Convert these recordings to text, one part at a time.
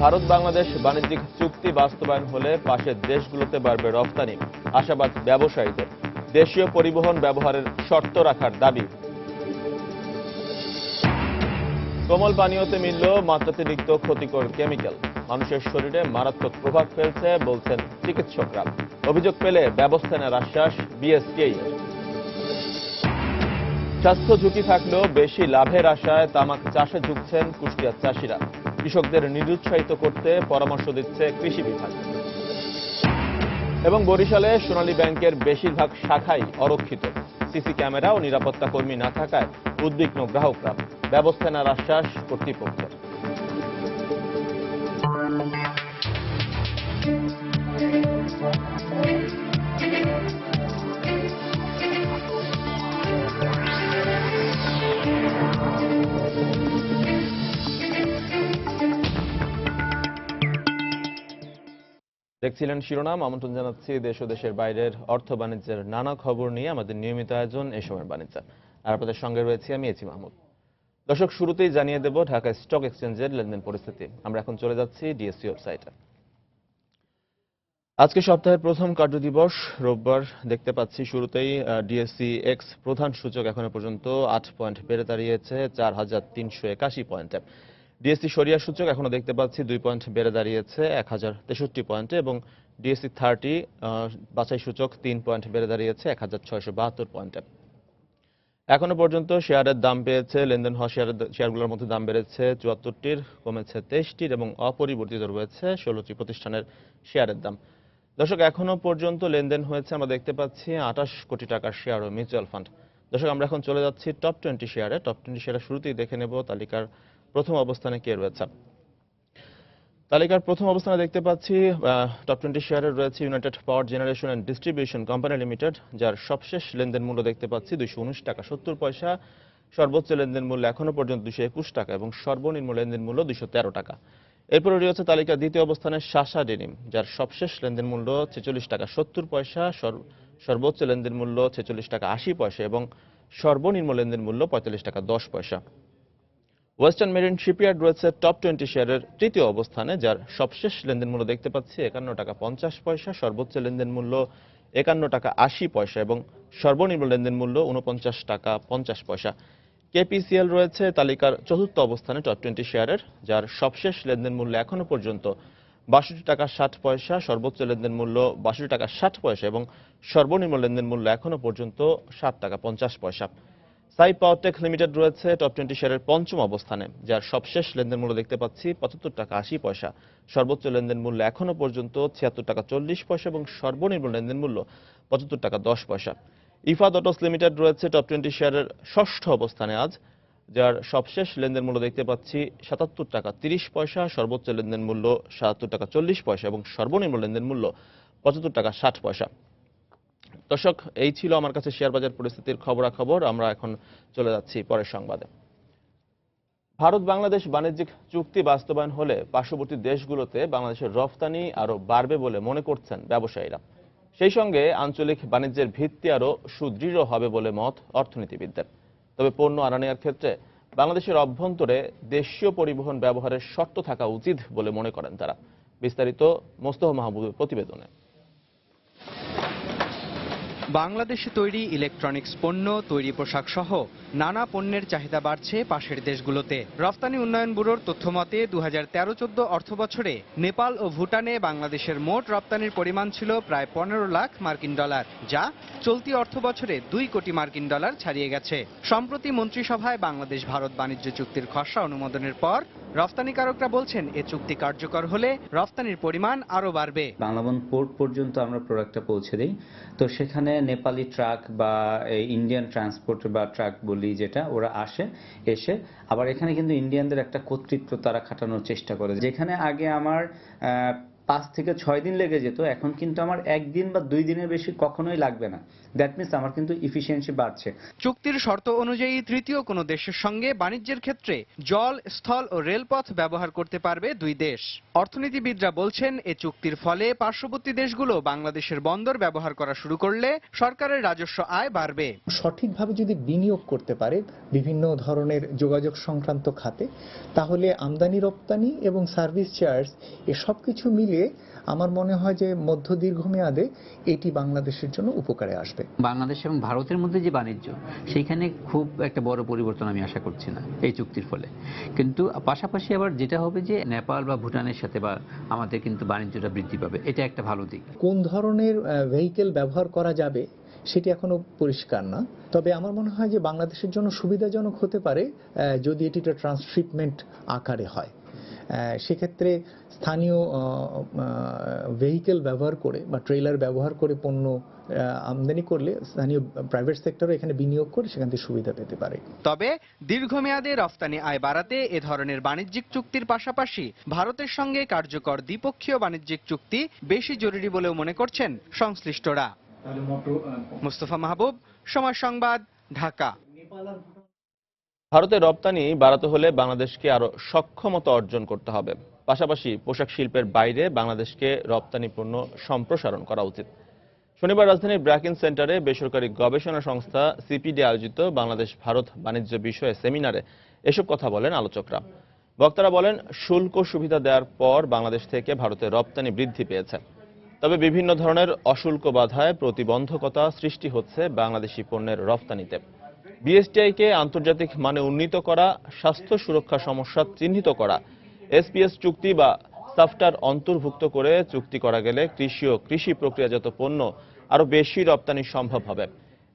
ভারত বাংলাদেশ বাণিজ্যিক চুক্তি বাস্তবায়ন হলে পাশের দেশগুলোতে বাড়বে রফতানি, আশাবাদ ব্যবসায়ীদের। দেশীয় পরিবহন ব্যবহারের শর্ত রাখার দাবি। কোমল পানীয়তে মিলল মাত্রাতিরিক্ত ক্ষতিকর কেমিক্যাল, মানুষের শরীরে মারাত্মক প্রভাব ফেলছে বলছেন চিকিৎসকরা। অভিযোগ পেলে ব্যবস্থা নেওয়ার আশ্বাস বিএসটিআই এর। স্বাস্থ্য ঝুঁকি থাকলেও বেশি লাভের আশায় তামাক চাষে ঝুঁকছেন কুষ্টিয়ার চাষিরা। কৃষকদের নিরুৎসাহিত করতে পরামর্শ দিচ্ছে কৃষি বিভাগ। এবং বরিশালে সোনালী ব্যাংকের বেশিরভাগ শাখাই অরক্ষিত, সিসি ক্যামেরা ও নিরাপত্তা কর্মী না থাকায় উদ্বিগ্ন গ্রাহকরা। ব্যবস্থা নেওয়ার আশ্বাস কর্তৃপক্ষের। দেখছিলেন শিরোনাম। আমন্ত্রণ জানাচ্ছি দেশ ও দেশের বাইরের অর্থ বাণিজ্যের নানা খবর নিয়ে আমাদের নিয়মিত আয়োজন এই সময়ের বাণিজ্য। আর আপনাদের সঙ্গে রয়েছি আমি এচি মাহমুদ। দর্শক, শুরুতেই জানিয়ে দেব ঢাকা স্টক এক্সচেঞ্জের লেনদেন পরিস্থিতি। আমরা এখন চলে যাচ্ছি ডিএসসি ওয়েবসাইটে। আজকে সপ্তাহের প্রথম কার্যদিবস রোববার। দেখতে পাচ্ছি শুরুতেই ডিএসসি এক্স প্রধান সূচক এখনো পর্যন্ত 8 পয়েন্ট বেড়ে দাঁড়িয়েছে 4381 পয়েন্টে। ডিএসসি সরিয়া সূচক এখনো দেখতে পাচ্ছি 2 পয়েন্ট বেড়ে দাঁড়িয়েছে 1063 পয়েন্টে, এবং ডিএসসি 30 বাছাই সূচক 3 পয়েন্ট বেড়ে দাঁড়িয়েছে 1672 পয়েন্টে। এখনো পর্যন্ত শেয়ারের দাম পেয়েছে, লেনদেন হওয়া শেয়ারগুলোর মধ্যে দাম বেড়েছে 74টির, কমেছে 23টির এবং অপরিবর্তিত রয়েছে 16টি প্রতিষ্ঠানের শেয়ারের দাম। দর্শক, এখনো পর্যন্ত লেনদেন হয়েছে আমরা দেখতে পাচ্ছি 28 কোটি টাকার শেয়ার ও মিউচুয়াল ফান্ড। দর্শক, আমরা এখন চলে যাচ্ছি টপ 20 শেয়ারে। টপ 20 শেয়ারে শুরুতেই দেখে নেব তালিকার প্রথম অবস্থানে কে রয়েছে। তালিকার প্রথম অবস্থানে দেখতে পাচ্ছি টপ 20 শেয়ারে রয়েছে United power generation and distribution company limited, যার সবশেষ লেনদেন মূল্য দেখতে পাচ্ছি 219 টাকা 70 পয়সা। সর্বোচ্চ লেনদেন মূল্য এখনো পর্যন্ত 221 টাকা এবং সর্বনিম্ন লেনদেন মূল্য 213 টাকা। এরপরে রয়েছে তালিকার দ্বিতীয় অবস্থানে শাসা ডেনিম, যার সবশেষ লেনদেন মূল্য 46 টাকা 70 পয়সা, সর্বোচ্চ লেনদেন মূল্য 46 টাকা 80 পয়সা এবং সর্বনিম্ন লেনদেন মূল্য 45 টাকা 10 পয়সা। ওয়েস্টার্ন মেরিন শিপইয়ার্ড রয়েছে টপ 20 শেয়ারের তৃতীয় অবস্থানে, যার সবশেষ লেনদেন মূল্য দেখতে পাচ্ছি 51 টাকা 50 পয়সা, সর্বোচ্চ লেনদেন মূল্য 51 টাকা 80 পয়সা এবং সর্বনিম্ন লেনদেন মূল্য 49 টাকা 50 পয়সা। কেপিসিএল রয়েছে তালিকার চতুর্থ অবস্থানে টপ 20 শেয়ারের, যার সবশেষ লেনদেন মূল্য এখনো পর্যন্ত 62 টাকা 60 পয়সা, সর্বোচ্চ লেনদেন মূল্য 62 টাকা 60 পয়সা এবং সর্বনিম্ন লেনদেন মূল্য এখনো পর্যন্ত 60 টাকা 50 পয়সা। সাই পাওয়ারটেক লিমিটেড রয়েছে টপ 20 শেয়ারের পঞ্চম অবস্থানে, যার সবশেষ লেনদেন মূল্য দেখতে পাচ্ছি 75 টাকা 80 পয়সা, সর্বোচ্চ লেনদেন মূল্য এখনো পর্যন্ত 76 টাকা 40 পয়সা এবং সর্বনিম্ন লেনদেন মূল্য 75 টাকা 10 পয়সা। ইফাদ অটোস লিমিটেড রয়েছে টপ 20 শেয়ারের ষষ্ঠ অবস্থানে আজ, যার সবশেষ লেনদেন মূল্য দেখতে পাচ্ছি 77 টাকা 30 পয়সা, সর্বোচ্চ লেনদেন মূল্য 77 টাকা 40 পয়সা এবং সর্বনিম্ন লেনদেন মূল্য 75 টাকা 60 পয়সা। দর্শক, এই ছিল আমার কাছে শেয়ার বাজার পরিস্থিতির খবরাখবর। আমরা এখন চলে যাচ্ছি পরের সংবাদে। ভারত বাংলাদেশ বাণিজ্যিক চুক্তি বাস্তবায়ন হলে পার্শ্ববর্তী দেশগুলোতে বাংলাদেশের রফতানি আরও বাড়বে বলে মনে করছেন ব্যবসায়ীরা। সেই সঙ্গে আঞ্চলিক বাণিজ্যের ভিত্তি আরও সুদৃঢ় হবে বলে মত অর্থনীতিবিদদের। তবে পণ্য আনা নেওয়ার ক্ষেত্রে বাংলাদেশের অভ্যন্তরে দেশীয় পরিবহন ব্যবহারের শর্ত থাকা উচিত বলে মনে করেন তারা। বিস্তারিত মোস্তফা মাহবুবের প্রতিবেদনে। বাংলাদেশে তৈরি ইলেকট্রনিক্স পণ্য, তৈরি পোশাক সহ নানা পণ্যের চাহিদা বাড়ছে পাশের দেশগুলোতে। রফতানি উন্নয়ন ব্যুরোর তথ্যমতে 2013-14 অর্থবছরে নেপাল ও ভুটানে বাংলাদেশের মোট রপ্তানির পরিমাণ ছিল প্রায় 15 লাখ মার্কিন ডলার, যা চলতি অর্থবছরে 2 কোটি মার্কিন ডলার ছাড়িয়ে গেছে। সম্প্রতি মন্ত্রিসভায় বাংলাদেশ ভারত বাণিজ্য চুক্তির খসড়া অনুমোদনের পর রফতানিকারকরা বলছেন এ চুক্তি কার্যকর হলে রফতানির পরিমাণ আরও বাড়বে। বাংলাবন পোর্ট পর্যন্ত আমরা প্রোডাক্টটা পৌঁছে দিই, তো সেখানে নেপালি ট্রাক বা ইন্ডিয়ান ট্রান্সপোর্ট বা ট্রাক বলি যেটা, ওরা এসে আবার এখানে কিন্তু ইন্ডিয়ানদের একটা কর্তৃত্ব তারা খাটানোর চেষ্টা করে। যেখানে আগে আমার 5 থেকে 6 দিন লেগে যেত, এখন কিন্তু আমার 1 দিন বা 2 দিনের বেশি কখনোই লাগবে না। দ্যাট মিনস আমার কিন্তু ইফিসিয়েন্সি বাড়ছে। চুক্তির শর্ত অনুযায়ী তৃতীয় কোনো দেশের সঙ্গে বাণিজ্যের ক্ষেত্রে জল, স্থল ও রেলপথ ব্যবহার করতে পারবে দুই দেশ। অর্থনীতিবিদরা বলছেন, এ চুক্তির ফলে পার্শ্ববর্তী দেশগুলো বাংলাদেশের বন্দর ব্যবহার করা শুরু করলে সরকারের রাজস্ব আয় বাড়বে। সঠিকভাবে যদি বিনিয়োগ করতে পারে বিভিন্ন ধরনের যোগাযোগ সংক্রান্ত খাতে, তাহলে আমদানি রপ্তানি এবং সার্ভিস চার্জ এসব কিছু মিলিয়ে আমার মনে হয় যে মধ্য দীর্ঘমেয়াদে এটি বাংলাদেশের জন্য উপকারে আসবে। বাংলাদেশ এবং ভারতের মধ্যে যে বাণিজ্য, সেইখানে খুব একটা বড় পরিবর্তন আমি আশা করছি না এই চুক্তির ফলে। কিন্তু পাশাপাশি আবার যেটা হবে যে নেপাল বা ভুটানের সাথে বা আমাদের কিন্তু বাণিজ্যটা বৃদ্ধি পাবে, এটা একটা ভালো দিক। কোন ধরনের ভেহিকেল ব্যবহার করা যাবে সেটি এখনো পরিষ্কার না, তবে আমার মনে হয় যে বাংলাদেশের জন্য সুবিধাজনক হতে পারে যদি এটিটা ট্রান্সশিপমেন্ট আকারে হয়। সেক্ষেত্রে স্থানীয় ভেহিকেল ব্যবহার করে বা ট্রেলার ব্যবহার করে পণ্য আমদানি করলে স্থানীয় প্রাইভেট সেক্টরও এখানে বিনিয়োগ করে সেখান থেকে সুবিধা পেতে পারে। তবে দীর্ঘমেয়াদে রফতানি আয় বাড়াতে এ ধরনের বাণিজ্যিক চুক্তির পাশাপাশি ভারতের সঙ্গে কার্যকর দ্বিপক্ষীয় বাণিজ্যিক চুক্তি বেশি জরুরি বলেও মনে করছেন সংশ্লিষ্টরা। মুস্তফা মাহবুব, সময় সংবাদ, ঢাকা। ভারতে রপ্তানি বাড়াতে হলে বাংলাদেশকে আরো সক্ষমতা অর্জন করতে হবে। পাশাপাশি পোশাক শিল্পের বাইরে বাংলাদেশকে রপ্তানি পণ্য সম্প্রসারণ করা উচিত। শনিবার রাজধানীর ব্র্যাকিন সেন্টারে বেসরকারি গবেষণা সংস্থা সিপিডি আয়োজিত বাংলাদেশ ভারত বাণিজ্য বিষয়ে সেমিনারে এসব কথা বলেন আলোচকরা। বক্তারা বলেন, শুল্ক সুবিধা দেওয়ার পর বাংলাদেশ থেকে ভারতে রপ্তানি বৃদ্ধি পেয়েছে। তবে বিভিন্ন ধরনের অশুল্ক বাধায় প্রতিবন্ধকতা সৃষ্টি হচ্ছে বাংলাদেশি পণ্যের রপ্তানিতে। বিএসটিআইকে আন্তর্জাতিক মানে উন্নীত করা, স্বাস্থ্য সুরক্ষা সমস্যা চিহ্নিত করা, এসপিএস চুক্তি বা সাফটার অন্তর্ভুক্ত করে চুক্তি করা গেলে কৃষি ও কৃষি প্রক্রিয়াজাত পণ্য আরো বেশি রপ্তানি সম্ভব হবে।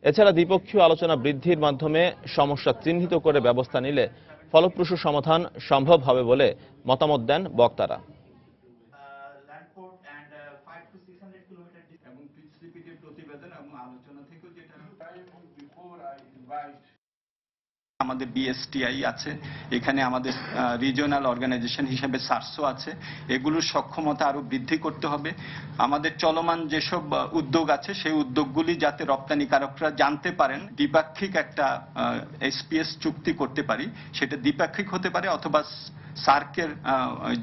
এছাড়া দ্বিপক্ষীয় আলোচনা বৃদ্ধির মাধ্যমে সমস্যা চিহ্নিত করে ব্যবস্থা নিলে ফলপ্রসূ সমাধান সম্ভব হবে বলে মতামত দেন বক্তারা। আমাদের বিএসটিআই আছে, এখানে আমাদের রিজিওনাল অর্গানাইজেশন হিসেবে সার্সও আছে। এগুলোর সক্ষমতা আরো বৃদ্ধি করতে হবে। আমাদের চলমান যেসব উদ্যোগ আছে সেই উদ্যোগগুলি যাতে রপ্তানিকারকরা জানতে পারেন, দ্বিপাক্ষিক একটা এসপিএস চুক্তি করতে পারি, সেটা দ্বিপাক্ষিক হতে পারে অথবা সার্কের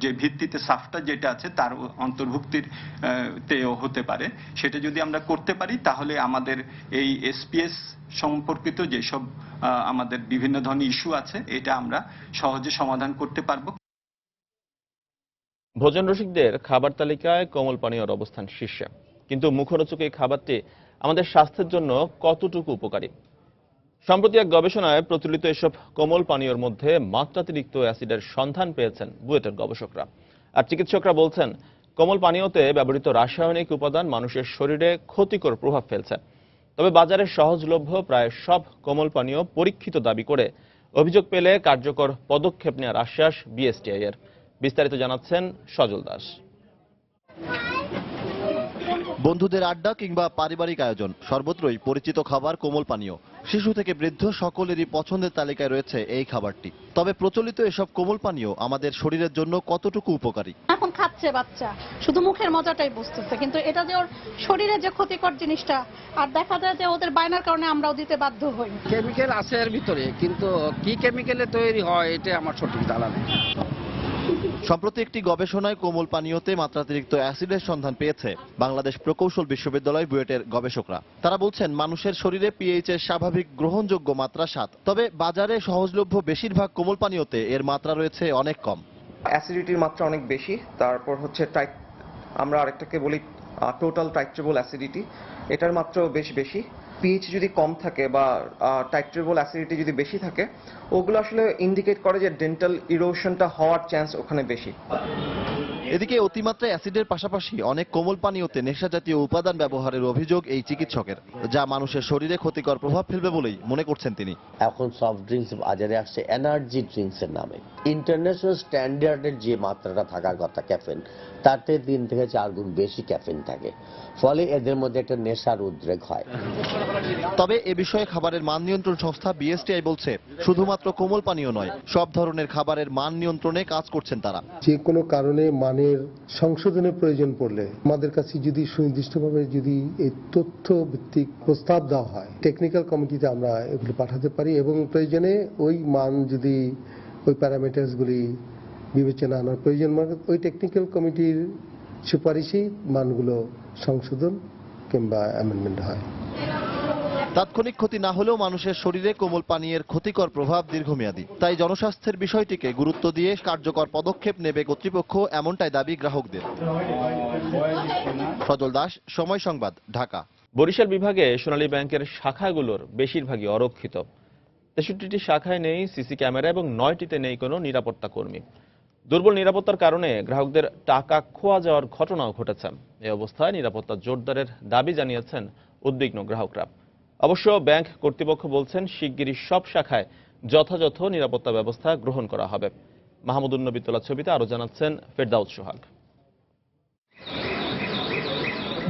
যে ভিত্তিতে সাফটা যেটা আছে তার অন্তর্ভুক্তির তেও হতে পারে। সেটা যদি আমরা করতে পারি তাহলে আমাদের এই এসপিএস সম্পর্কিত যেসব আমাদের বিভিন্ন ধরনের ইস্যু আছে এটা আমরা সহজে সমাধান করতে পারবো। ভোজন রসিকদের খাবার তালিকায় কোমল পানীয়র অবস্থান শীর্ষে, কিন্তু মুখরোচক এই খাবারটি আমাদের স্বাস্থ্যের জন্য কতটুকু উপকারী? সম্প্রতি এক গবেষণায় প্রচলিত এসব কোমল পানীয়র মধ্যে মাত্রাতিরিক্ত অ্যাসিডের সন্ধান পেয়েছেন বুয়েটের গবেষকরা। আর চিকিৎসকরা বলছেন, কোমল পানীয়তে ব্যবহৃত রাসায়নিক উপাদান মানুষের শরীরে ক্ষতিকর প্রভাব ফেলছে। তবে বাজারে সহজলভ্য প্রায় সব কোমল পানীয় পরীক্ষিত দাবি করে অভিযোগ পেলে কার্যকর পদক্ষেপ নেওয়ার আশ্বাস বিএসটিআই এর। বিস্তারিত জানাচ্ছেন সজল দাস। বন্ধুদের আড্ডা কিংবা পারিবারিক আয়োজন, সর্বত্রই পরিচিত খাবার কোমল পানীয়। শিশু থেকে বৃদ্ধ সকলেরই পছন্দের তালিকায় রয়েছে এই খাবারটি। তবে প্রচলিত এসব কোমল পানীয় আমাদের শরীরের জন্য কতটুকু উপকারী? এখন খাচ্ছে বাচ্চা, শুধু মুখের মজাটাই বুঝতেছে, কিন্তু এটা যে ওর শরীরে যে ক্ষতিকর জিনিসটা, আর দেখা যায় যে ওদের বায়নার কারণে আমরাও দিতে বাধ্য হই। কেমিক্যাল আছে এর ভিতরে, কিন্তু কি কেমিক্যালে তৈরি হয় এটা আমার সঠিক জানা নেই। সম্প্রতি একটি গবেষণায় কোমল পানীয়তে মাত্রাতিরিক্ত অ্যাসিডের সন্ধান পেয়েছে বাংলাদেশ প্রকৌশল বিশ্ববিদ্যালয় বুয়েটের গবেষকরা। তারা বলছেন, মানুষের শরীরে পিএইচ এর স্বাভাবিক গ্রহণযোগ্য মাত্রা 7। তবে বাজারে সহজলভ্য বেশিরভাগ কোমল পানীয়তে এর মাত্রা রয়েছে অনেক কম। অ্যাসিডিটির মাত্রা অনেক বেশি। তারপর হচ্ছে আমরা আরেকটাকে বলি টোটাল টাইট্রেবল অ্যাসিডিটি, এটার মাত্রাও বেশি। পিএইচ যদি কম থাকে বা টাইট্রেবল অ্যাসিডিটি যদি বেশি থাকে, ওগুলো আসলে ইন্ডিকেট করে যে ডেন্টাল ইরোশনটা হওয়ার চান্স ওখানে বেশি। এদিকে অতিমাত্রায় অ্যাসিডের পাশাপাশি অনেক কোমল পানীয়তে নেশা জাতীয় উপাদান ব্যবহারের অভিযোগ এই চিকিৎসকের, যা মানুষের শরীরে ক্ষতিকর প্রভাব ফেলবে বলেই মনে করছেন তিনি। এখন সফট ড্রিঙ্কস বাজারে আসছে এনার্জি ড্রিঙ্কসের নামে। ইন্টারন্যাশনাল স্ট্যান্ডার্ডের যে মাত্রাটা থাকার কথা ক্যাফেন, তাতে 3 থেকে 4 গুণ বেশি ক্যাফেন থাকে, ফলে এদের মধ্যে একটা নেশার উদ্রেক হয়। তবে এ বিষয়ে খাবারের মান নিয়ন্ত্রণ সংস্থা বিএসটিআই বলছে, শুধুমাত্র কোমল পানীয় নয়, সব ধরনের খাবারের মান নিয়ন্ত্রণে কাজ করছেন তারা। যে কোনো কারণে মান মানের সংশোধনের প্রয়োজন পড়লে আমাদের কাছে যদি সুনির্দিষ্টভাবে যদি এই তথ্য ভিত্তিক প্রস্তাব দেওয়া হয়, টেকনিক্যাল কমিটিতে আমরা এগুলো পাঠাতে পারি এবং প্রয়োজনে ওই মান যদি ওই প্যারামিটারসগুলি বিবেচনা আনার প্রয়োজন মনে ওই টেকনিক্যাল কমিটির সুপারিশেই মানগুলো সংশোধন কিংবা অ্যামেন্ডমেন্ট হয়। তাৎক্ষণিক ক্ষতি না হলেও মানুষের শরীরে কোমল পানীয়ের ক্ষতিকর প্রভাব দীর্ঘমেয়াদী। তাই জনস্বাস্থ্যের বিষয়টিকে গুরুত্ব দিয়ে কার্যকর পদক্ষেপ নেবে কর্তৃপক্ষ, এমনটাই দাবি গ্রাহকদের। সজল দাস, সময় সংবাদ, ঢাকা। বরিশাল বিভাগে সোনালী ব্যাংকের শাখাগুলোর বেশিরভাগই অরক্ষিত। 63টি শাখায় নেই সিসি ক্যামেরা এবং 9টিতে নেই কোনো নিরাপত্তা কর্মী। দুর্বল নিরাপত্তার কারণে গ্রাহকদের টাকা খোয়া যাওয়ার ঘটনাও ঘটেছে। এই অবস্থায় নিরাপত্তা জোরদারের দাবি জানিয়েছেন উদ্বিগ্ন গ্রাহকরা। অবশ্য ব্যাংক কর্তৃপক্ষ বলছেন শিগগিরই সব শাখায় যথাযথ নিরাপত্তা ব্যবস্থা গ্রহণ করা হবে। মাহমুদুন নবী তোলা ছবিতে আরো জানাচ্ছেন ফেরদাউস সোহাগ।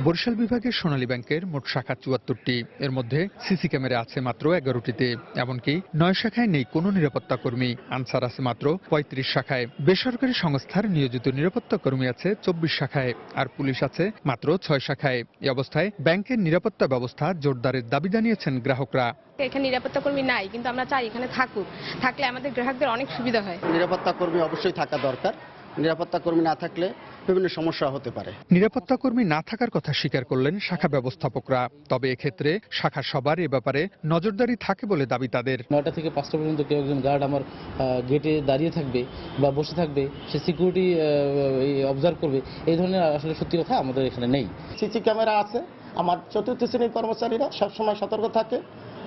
বরিশাল বিভাগের সোনালী ব্যাংকের মোট শাখা ৭৪টি, এর মধ্যে সিসি ক্যামেরা আছে মাত্র 11টিতে। এমনকি 9 শাখায় নেই কোনো নিরাপত্তা কর্মী। আনসার আছে মাত্র 35 শাখায়। বেসরকারি সংস্থার নিয়োজিত নিরাপত্তা কর্মী আছে 24 শাখায়, আর পুলিশ আছে মাত্র 6 শাখায়। এই অবস্থায় ব্যাংকের নিরাপত্তা ব্যবস্থা জোরদারের দাবি জানিয়েছেন গ্রাহকরা। এখানে নিরাপত্তা কর্মী নাই, কিন্তু আমরা চাই এখানে থাকুক, থাকলে আমাদের গ্রাহকদের অনেক সুবিধা হয়। নিরাপত্তা কর্মী অবশ্যই থাকা দরকার। নিরাপত্তা কর্মী না থাকলে বিভিন্ন সমস্যা হতে পারে। নিরাপত্তা কর্মী না থাকার কথা স্বীকার করলেন শাখা ব্যবস্থাপকরা। তবে এক্ষেত্রে শাখা সবার এ ব্যাপারে নজরদারি থাকে বলে দাবি তাদের। 9টা থেকে 5টা পর্যন্ত কেউ একজন গার্ড আমার গেটে দাঁড়িয়ে থাকবে বা বসে থাকবে, সে সিকিউরিটি অবজার্ভ করবে, এই ধরনের আসলে সত্যি কথা আমাদের এখানে নেই। সিসি ক্যামেরা আছে, আমার চতুর্থ শ্রেণীর কর্মচারীরা সবসময় সতর্ক থাকে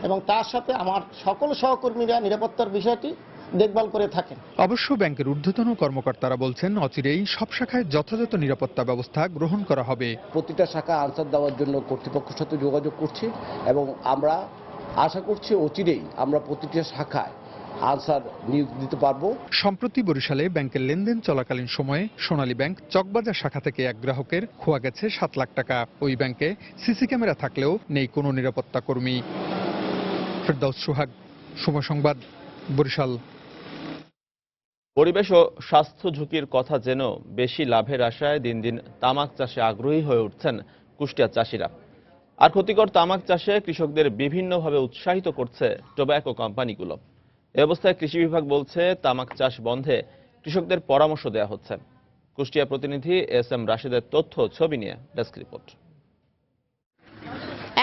এবং তার সাথে আমার সকল সহকর্মীরা নিরাপত্তার বিষয়টি দেখভাল করে থাকেন। অবশ্য ব্যাংকের ঊর্ধ্বতন কর্মকর্তারা বলছেন অচিরেই সব শাখায় যথাযথ নিরাপত্তা ব্যবস্থা গ্রহণ করা হবে। প্রতিটা শাখা আনসার দেওয়ার জন্য কর্তৃপক্ষের সাথে যোগাযোগ করছি এবং আমরা আশা করছি অচিরেই আমরা প্রতিটা শাখায় আনসার নিয়োগ দিতে পারবো। সম্প্রতি বরিশালে ব্যাংকের লেনদেন চলাকালীন সময়ে সোনালী ব্যাংক চকবাজার শাখা থেকে এক গ্রাহকের খোয়া গেছে 7 লাখ টাকা। ওই ব্যাংকে সিসি ক্যামেরা থাকলেও নেই কোনো নিরাপত্তা কর্মী। ফেরদাউস সোহাগ, সময় সংবাদ, বরিশাল। পরিবেশ ও স্বাস্থ্য ঝুঁকির কথা জেনেও বেশি লাভের আশায় দিন দিন তামাক চাষে আগ্রহী হয়ে উঠছেন কুষ্টিয়ার চাষিরা। আর ক্ষতিকর তামাক চাষে কৃষকদের বিভিন্নভাবে উৎসাহিত করছে টোব্যাকো কোম্পানিগুলো। এ অবস্থায় কৃষি বিভাগ বলছে তামাক চাষ বন্ধে কৃষকদের পরামর্শ দেওয়া হচ্ছে। কুষ্টিয়া প্রতিনিধি SM রাশিদের তথ্য ছবি নিয়ে ডেস্ক রিপোর্ট।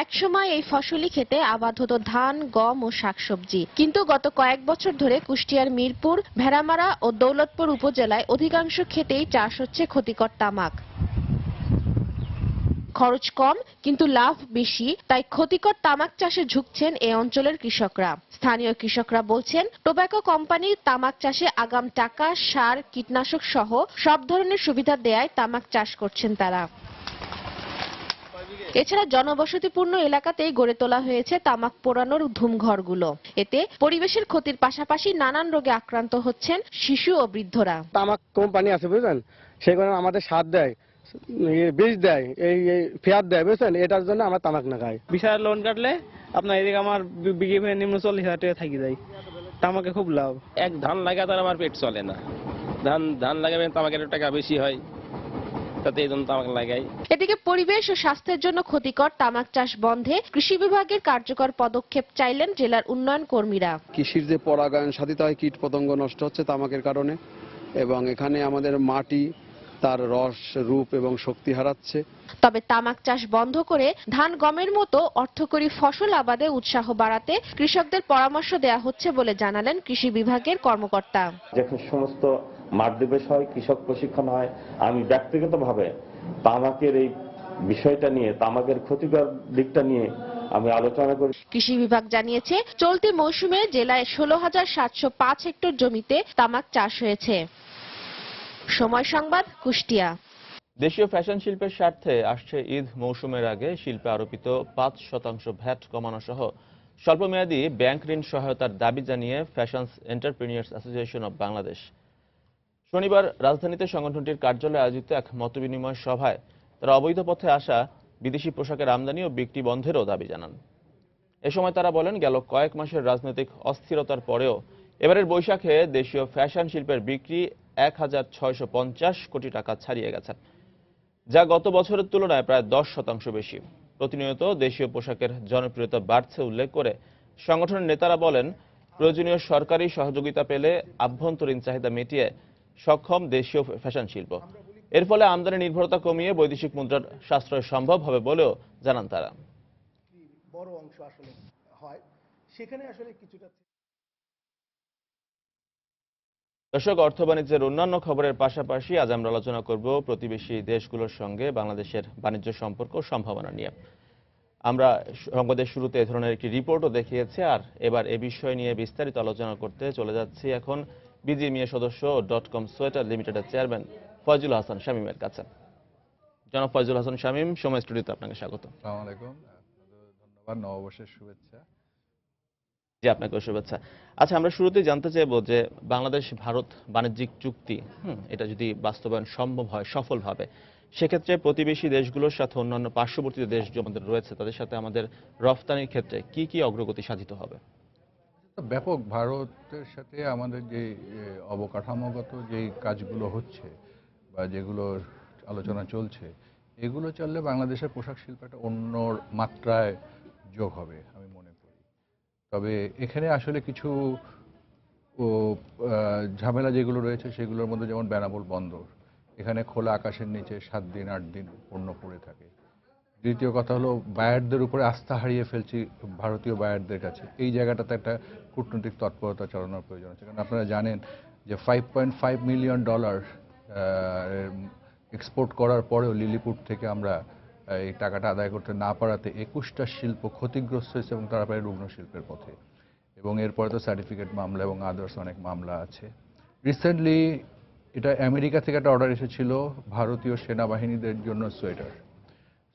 একসময় এই ফসলি খেতে আবাদ হতো ধান, গম ও শাকসবজি, কিন্তু গত কয়েক বছর ধরে কুষ্টিয়ার মিরপুর, ভেড়ামারা ও দৌলতপুর উপজেলায় অধিকাংশ ক্ষেতেই চাষ হচ্ছে ক্ষতিকর তামাক। খরচ কম কিন্তু লাভ বেশি, তাই ক্ষতিকর তামাক চাষে ঝুঁকছেন এই অঞ্চলের কৃষকরা। স্থানীয় কৃষকরা বলছেন টোব্যাকো কোম্পানি তামাক চাষে আগাম টাকা, সার, কীটনাশক সহ সব ধরনের সুবিধা দেয়ায় তামাক চাষ করছেন তারা। এছাড়া জনবসতিপূর্ণ এলাকাতেই গড়ে তোলা হয়েছে তামাক পোড়ানোর ধুমঘরগুলো। এতে পরিবেশের ক্ষতির পাশাপাশি নানান রোগে আক্রান্ত হচ্ছেন শিশু ও বৃদ্ধরা। তামাক কোম্পানি আছে বুঝলেন, সেখানে আমাদের সার দেয়, বীজ দেয়, এই ফেয়ার দেয় বুঝলেন, এটার জন্য আমরা তামাক না খাই। বিশাল লোন কাটলে আপনার এদিকে আমার বিঘে নিম্ন 40,000 টাকা থাকি যায়। তামাকে খুব লাভ। এক ধান লাগাতে আমার পেট চলে না, ধান লাগাবেন তামাকের টাকা বেশি হয়, তাতে এই জন্য তামাক লাগাই। এদিকে পরিবেশ ও স্বাস্থ্যের জন্য ক্ষতিকর তামাক চাষ বন্ধে কৃষি বিভাগের কার্যকর পদক্ষেপ চাইলেন জেলার উন্নয়ন কর্মীরা। কৃষির যে পরাগায়ন সাধিত হয়, কীট পতঙ্গ নষ্ট হচ্ছে তামাকের কারণে, এবং এখানে আমাদের মাটি তার রস, রূপ এবং শক্তি হারাচ্ছে। তবে তামাক চাষ বন্ধ করে ধান, গমের মতো অর্থকরী ফসল আবাদে উৎসাহ বাড়াতে কৃষকদের পরামর্শ দেওয়া হচ্ছে বলে জানালেন কৃষি বিভাগের কর্মকর্তা। যে সমস্ত মাঠ দিবস হয়, কৃষক প্রশিক্ষণ হয়, আমি ব্যক্তিগতভাবে তামাকের এই বিষয়টা নিয়ে, তামাকের ক্ষতিকর দিকটা নিয়ে আমি আলোচনা করি। কৃষি বিভাগ জানিয়েছে চলতি মৌসুমে জেলায় 16,705 হেক্টর জমিতে তামাক চাষ হয়েছে। সময় সংবাদ, কুষ্টিয়া। দেশীয় ফ্যাশন শিল্পের স্বার্থে আসছে ঈদ মৌসুমের আগে শিল্পে আরোপিত 5% ভ্যাট কমানো সহ স্বল্পমেয়াদী ব্যাংক ঋণ সহায়তার দাবি জানিয়ে ফ্যাশনস এন্টারপ্রেনিয়ার্স অ্যাসোসিয়েশন অব বাংলাদেশ শনিবার রাজধানীতে সংগঠনটির কার্যালয়ে আয়োজিত এক মতবিনিময় সভায় তারা অবৈধ পথে আসা বিদেশি পোশাকের আমদানি ও বিক্রি বন্ধেরও দাবি জানান। এ সময় তারা বলেন, গেল কয়েক মাসের রাজনৈতিক অস্থিরতার পরেও এবারের বৈশাখে দেশীয় ফ্যাশন শিল্পের বিক্রি 1,650 কোটি টাকা ছাড়িয়ে গেছে, যা গত বছরের তুলনায় প্রায় 10% বেশি। প্রতিনিয়ত দেশীয় পোশাকের জনপ্রিয়তা বাড়ছে উল্লেখ করে সংগঠনের নেতারা বলেন, প্রয়োজনীয় সরকারি সহযোগিতা পেলে আভ্যন্তরীণ চাহিদা মিটিয়ে সক্ষম দেশীয় ফ্যাশন শিল্প। এর ফলে আমদানি নির্ভরতা কমিয়ে বৈদেশিক মুদ্রার সাশ্রয় সম্ভব হবে বলেও জানান তারা। বড় অংশ আসলে হয় সেখানে আসলে কিছুটা। দর্শক, অর্থ বাণিজ্যের অন্যান্য খবরের পাশাপাশি আজ আমরা আলোচনা করব প্রতিবেশী দেশগুলোর সঙ্গে বাংলাদেশের বাণিজ্য সম্পর্ক ও সম্ভাবনা নিয়ে। আমরা সংবাদের শুরুতে এ ধরনের একটি রিপোর্টও দেখিয়েছি, আর এবার এ বিষয় নিয়ে বিস্তারিত আলোচনা করতে চলে যাচ্ছি এখন বিজিএমইএ সদস্য .com সোয়েটার লিমিটেডের চেয়ারম্যান ফয়জুল হাসান শামীমের কাছে। জনাব ফয়জুল হাসান শামীম, সময় স্টুডিওতে আপনাকে স্বাগত। আসসালামু আলাইকুম, ধন্যবাদ, নববর্ষের শুভেচ্ছা। জি, আপনাকেও শুভেচ্ছা। আচ্ছা, আমরা শুরুতেই জানতে চাইবো যে বাংলাদেশ ভারত বাণিজ্যিক চুক্তি এটা যদি বাস্তবায়ন সম্ভব হয় সফলভাবে, সেক্ষেত্রে প্রতিবেশী দেশগুলোর সাথে অন্যান্য পার্শ্ববর্তী দেশ যে আমাদের রয়েছে তাদের সাথে আমাদের রফতানির ক্ষেত্রে কি কি অগ্রগতি সাধিত হবে? ব্যাপক ভারতের সাথে আমাদের যে অবকাঠামোগত যে কাজগুলো হচ্ছে বা যেগুলোর আলোচনা চলছে, এগুলো চললে বাংলাদেশের পোশাক শিল্প একটা অন্য মাত্রায় যোগ হবে আমি মনে করি। তবে এখানে আসলে কিছু ঝামেলা যেগুলো রয়েছে সেগুলোর মধ্যে যেমন বেনাপোল বন্দর, এখানে খোলা আকাশের নিচে 7 দিন 8 দিন পণ্য পড়ে থাকে। দ্বিতীয় কথা হলো বায়ারদের উপরে আস্থা হারিয়ে ফেলছি ভারতীয় বায়ারদের কাছে। এই জায়গাটাতে একটা কূটনৈতিক তৎপরতা চালানোর প্রয়োজন আছে, কারণ আপনারা জানেন যে $5.5 মিলিয়ন এক্সপোর্ট করার পরেও লিলিপুট থেকে আমরা এই টাকাটা আদায় করতে না পারাতে 21টা শিল্প ক্ষতিগ্রস্ত হয়েছে এবং তারা প্রায় রুগ্ন শিল্পের পথে। এবং এরপরে তো সার্টিফিকেট মামলা এবং আদার্স অনেক মামলা আছে। রিসেন্টলি এটা আমেরিকা থেকে একটা অর্ডার এসেছিল ভারতীয় সেনাবাহিনীদের জন্য সোয়েটার।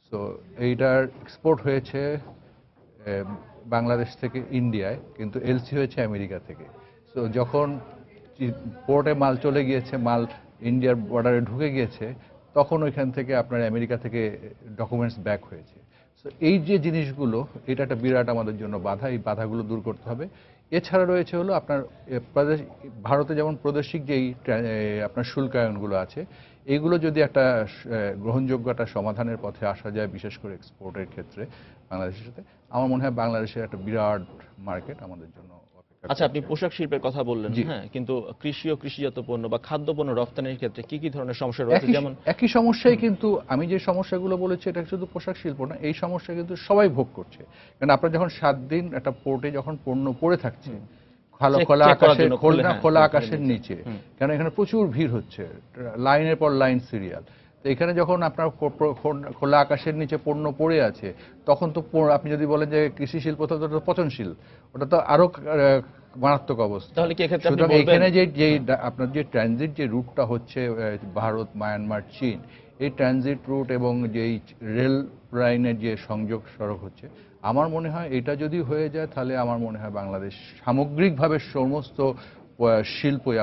সো এইটার এক্সপোর্ট হয়েছে বাংলাদেশ থেকে ইন্ডিয়ায়, কিন্তু এলসি হয়েছে আমেরিকা থেকে। সো যখন পোর্টে মাল চলে গিয়েছে, মাল ইন্ডিয়ার বর্ডারে ঢুকে গিয়েছে, তখন ওইখান থেকে আপনার আমেরিকা থেকে ডকুমেন্টস ব্যাক হয়েছে। সো এই যে জিনিসগুলো, এটা একটা বিরাট আমাদের জন্য বাধা, এই বাধাগুলো দূর করতে হবে। এছাড়া রয়েছে হলো আপনার ভারতে যেমন প্রাদেশিক যেই আপনার শুল্কায়নগুলো আছে, এইগুলো যদি একটা গ্রহণযোগ্য একটা সমাধানের পথে আসা যায়, বিশেষ করে এক্সপোর্টের ক্ষেত্রে বাংলাদেশের সাথে, আমার মনে হয় বাংলাদেশের একটা বিরাট মার্কেট আমাদের জন্য। আচ্ছা, আপনি পোশাক শিল্পের কথা বললেন, হ্যাঁ, কিন্তু কৃষি ও কৃষিজাত পণ্য বা খাদ্য পণ্য রপ্তানির ক্ষেত্রে কি কি ধরনের সমস্যা রয়েছে? যেমন একই সমস্যাই, কিন্তু আমি যে সমস্যাগুলো বলেছি এটা শুধু পোশাক শিল্প না, এই সমস্যা কিন্তু সবাই ভোগ করছে। কারণ আপনারা যখন 7 দিন একটা পোর্টে যখন পণ্য পড়ে থাকছে খোলা আকাশের নিচে, কারণ এখানে প্রচুর ভিড় হচ্ছে, লাইনের পর লাইন সিরিয়াল, তো এখানে যখন আপনার খোলা আকাশের নিচে পণ্য পড়ে আছে, তখন তো আপনি যদি বলেন যে কৃষি শিল্প তো পচনশীল, ওটা তো আরো মারাত্মক অবস্থা। তাহলে কি এক্ষেত্রে সুতরাং এখানে যে আপনার যে ট্রানজিট যে রুটটা হচ্ছে ভারত, মায়ানমার, চীন, এই ট্রানজিট রুট এবং যেই রেল লাইনের যে সংযোগ সড়ক হচ্ছে, আমার মনে হয় এটা যদি হয়ে যায় তাহলে আমার মনে হয় বাংলাদেশ সামগ্রিকভাবে সমস্ত শিল্পই,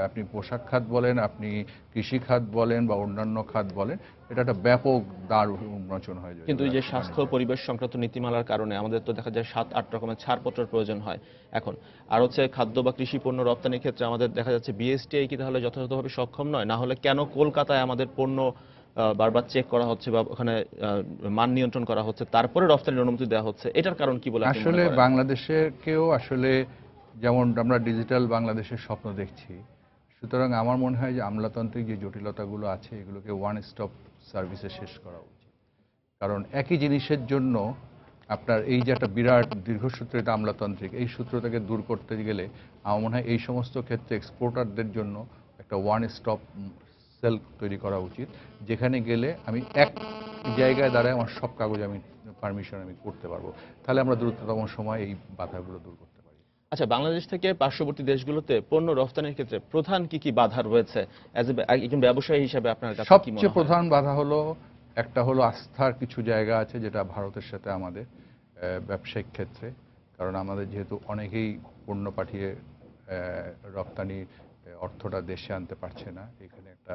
আপনি পোশাক খাত বলেন, আপনি কৃষি খাত বলেন বা অন্যান্য খাত বলেন, এটা একটা ব্যাপক দ্বার উন্মোচন হয়ে যায়। কিন্তু এই যে স্বাস্থ্য পরিবেশ সংক্রান্ত নীতিমালার কারণে আমাদের তো দেখা যায় 7-8 রকমের ছাড়পত্রের প্রয়োজন হয় এখন। আর হচ্ছে খাদ্য বা কৃষি পণ্য রপ্তানির ক্ষেত্রে আমাদের দেখা যাচ্ছে বিএসটিআই কি তাহলে যথাযথভাবে সক্ষম নয়? না হলে কেন কলকাতায় আমাদের পণ্য বারবার চেক করা হচ্ছে বা ওখানে মান নিয়ন্ত্রণ করা হচ্ছে, তারপরে রপ্তানির অনুমতি দেওয়া হচ্ছে? এটার কারণ কি বলে আসলে বাংলাদেশেরকেও আসলে যেমন আমরা ডিজিটাল বাংলাদেশের স্বপ্ন দেখছি, সুতরাং আমার মনে হয় যে আমলাতান্ত্রিক যে জটিলতাগুলো আছে এগুলোকে ওয়ান স্টপ সার্ভিসে শেষ করা উচিত। কারণ একই জিনিসের জন্য আপনার এই যে একটা বিরাট দীর্ঘসূত্রিত আমলাতান্ত্রিক, এই সূত্রটাকে দূর করতে গেলে আমার মনে হয় এই সমস্ত ক্ষেত্রে এক্সপোর্টারদের জন্য একটা ওয়ান স্টপ সেল তৈরি করা উচিত, যেখানে গেলে আমি এক জায়গায় দাঁড়ায় আমার সব কাগজ আমি পারমিশন আমি করতে পারবো। তাহলে আমরা দ্রুততম সময় এই বাধাগুলো দূর করতে পারি। আচ্ছা, বাংলাদেশ থেকে পার্শ্ববর্তী দেশগুলোতে পণ্য রপ্তানির ক্ষেত্রে প্রধান কি কি বাধা রয়েছে একজন ব্যবসায়ী হিসেবে আপনার কাছে? সবচেয়ে প্রধান বাধা হলো, একটা হলো আস্থার কিছু জায়গা আছে যেটা ভারতের সাথে আমাদের ব্যবসায়িক ক্ষেত্রে, কারণ আমাদের যেহেতু অনেকেই পণ্য পাঠিয়ে রপ্তানি অর্থটা দেশে আনতে পারছে না, এখানে একটা